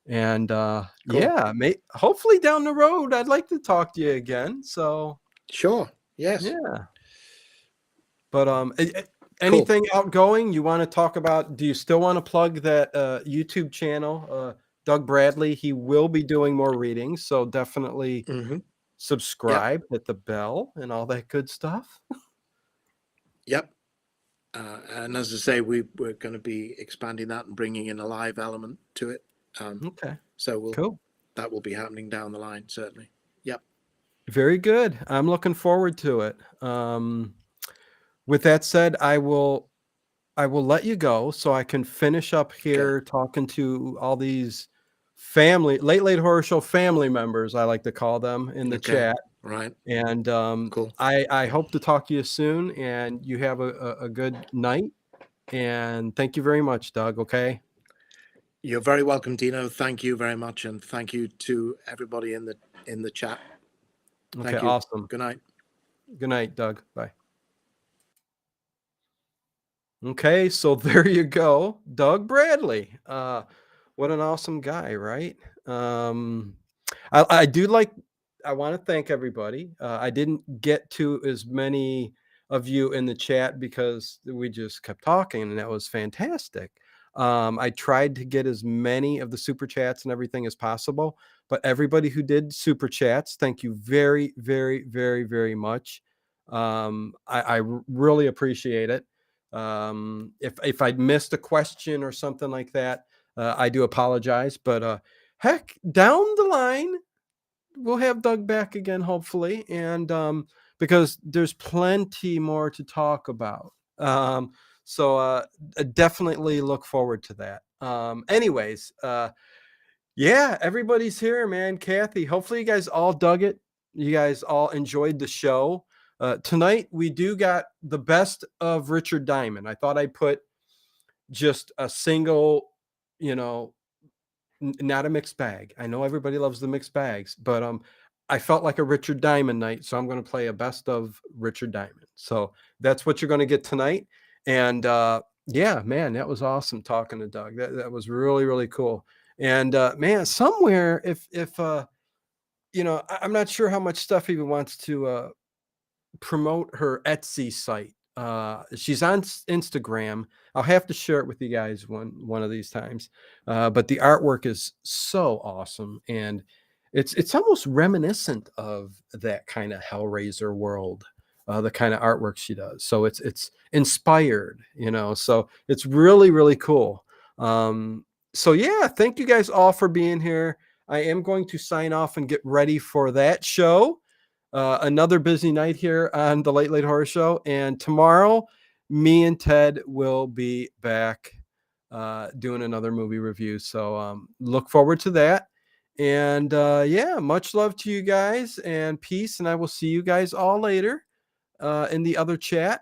And Cool. yeah, hopefully down the road, I'd like to talk to you again. So Sure. Yes. yeah, but Cool. anything outgoing you want to talk about? Do you still want to plug that YouTube channel, Doug Bradley? He will be doing more readings, so definitely Hmm. Yep. subscribe, hit the bell, and all that good stuff. Yep. And as I say, we're going to be expanding that and bringing in a live element to it. Um, Okay, so cool. that will be happening down the line, certainly. Yep. Very good. I'm looking forward to it. With that said, I will let you go so I can finish up Okay. here talking to all these family late horror show family members, I like to call them, in the Okay. chat. Right. And Cool. I hope to talk to you soon, and you have a good night. And thank you very much, Doug. Okay. You're very welcome, Dino. Thank you very much, and thank you to everybody in the chat. Okay. Thank you. Awesome. Good night. Good night, Doug. Bye. Okay, so there you go, Doug Bradley. What an awesome guy, right? Um, I do like. I want to thank everybody. I didn't get to as many of you in the chat because we just kept talking, and that was fantastic. I tried to get as many of the super chats and everything as possible, but everybody who did super chats, thank you very, very, very, very much. I really appreciate it. If I missed a question or something like that, I do apologize. But heck, down the line, we'll have Doug back again, hopefully, and because there's plenty more to talk about. So definitely look forward to that. Anyways, yeah, everybody's here, man. Kathy, hopefully you guys all dug it. You guys all enjoyed the show. Tonight we do got the best of Richard Diamond. I thought I'd put just a single, you know, not a mixed bag. I know everybody loves the mixed bags, but I felt like a Richard Diamond night, so I'm going to play a best of Richard Diamond. So that's what you're going to get tonight. And yeah, man, that was awesome talking to Doug. That was really, really cool. And man, somewhere if I'm not sure how much stuff he wants to promote her Etsy site. She's on Instagram. I'll have to share it with you guys one of these times. But the artwork is so awesome, and it's almost reminiscent of that kind of Hellraiser world, the kind of artwork she does. So it's inspired, So it's really, really cool. So yeah, thank you guys all for being here. I am going to sign off and get ready for that show. Another busy night here on the Late Late Horror Show, and tomorrow me and Ted will be back doing another movie review. So look forward to that. And yeah, much love to you guys, and peace. And I will see you guys all later in the other chat.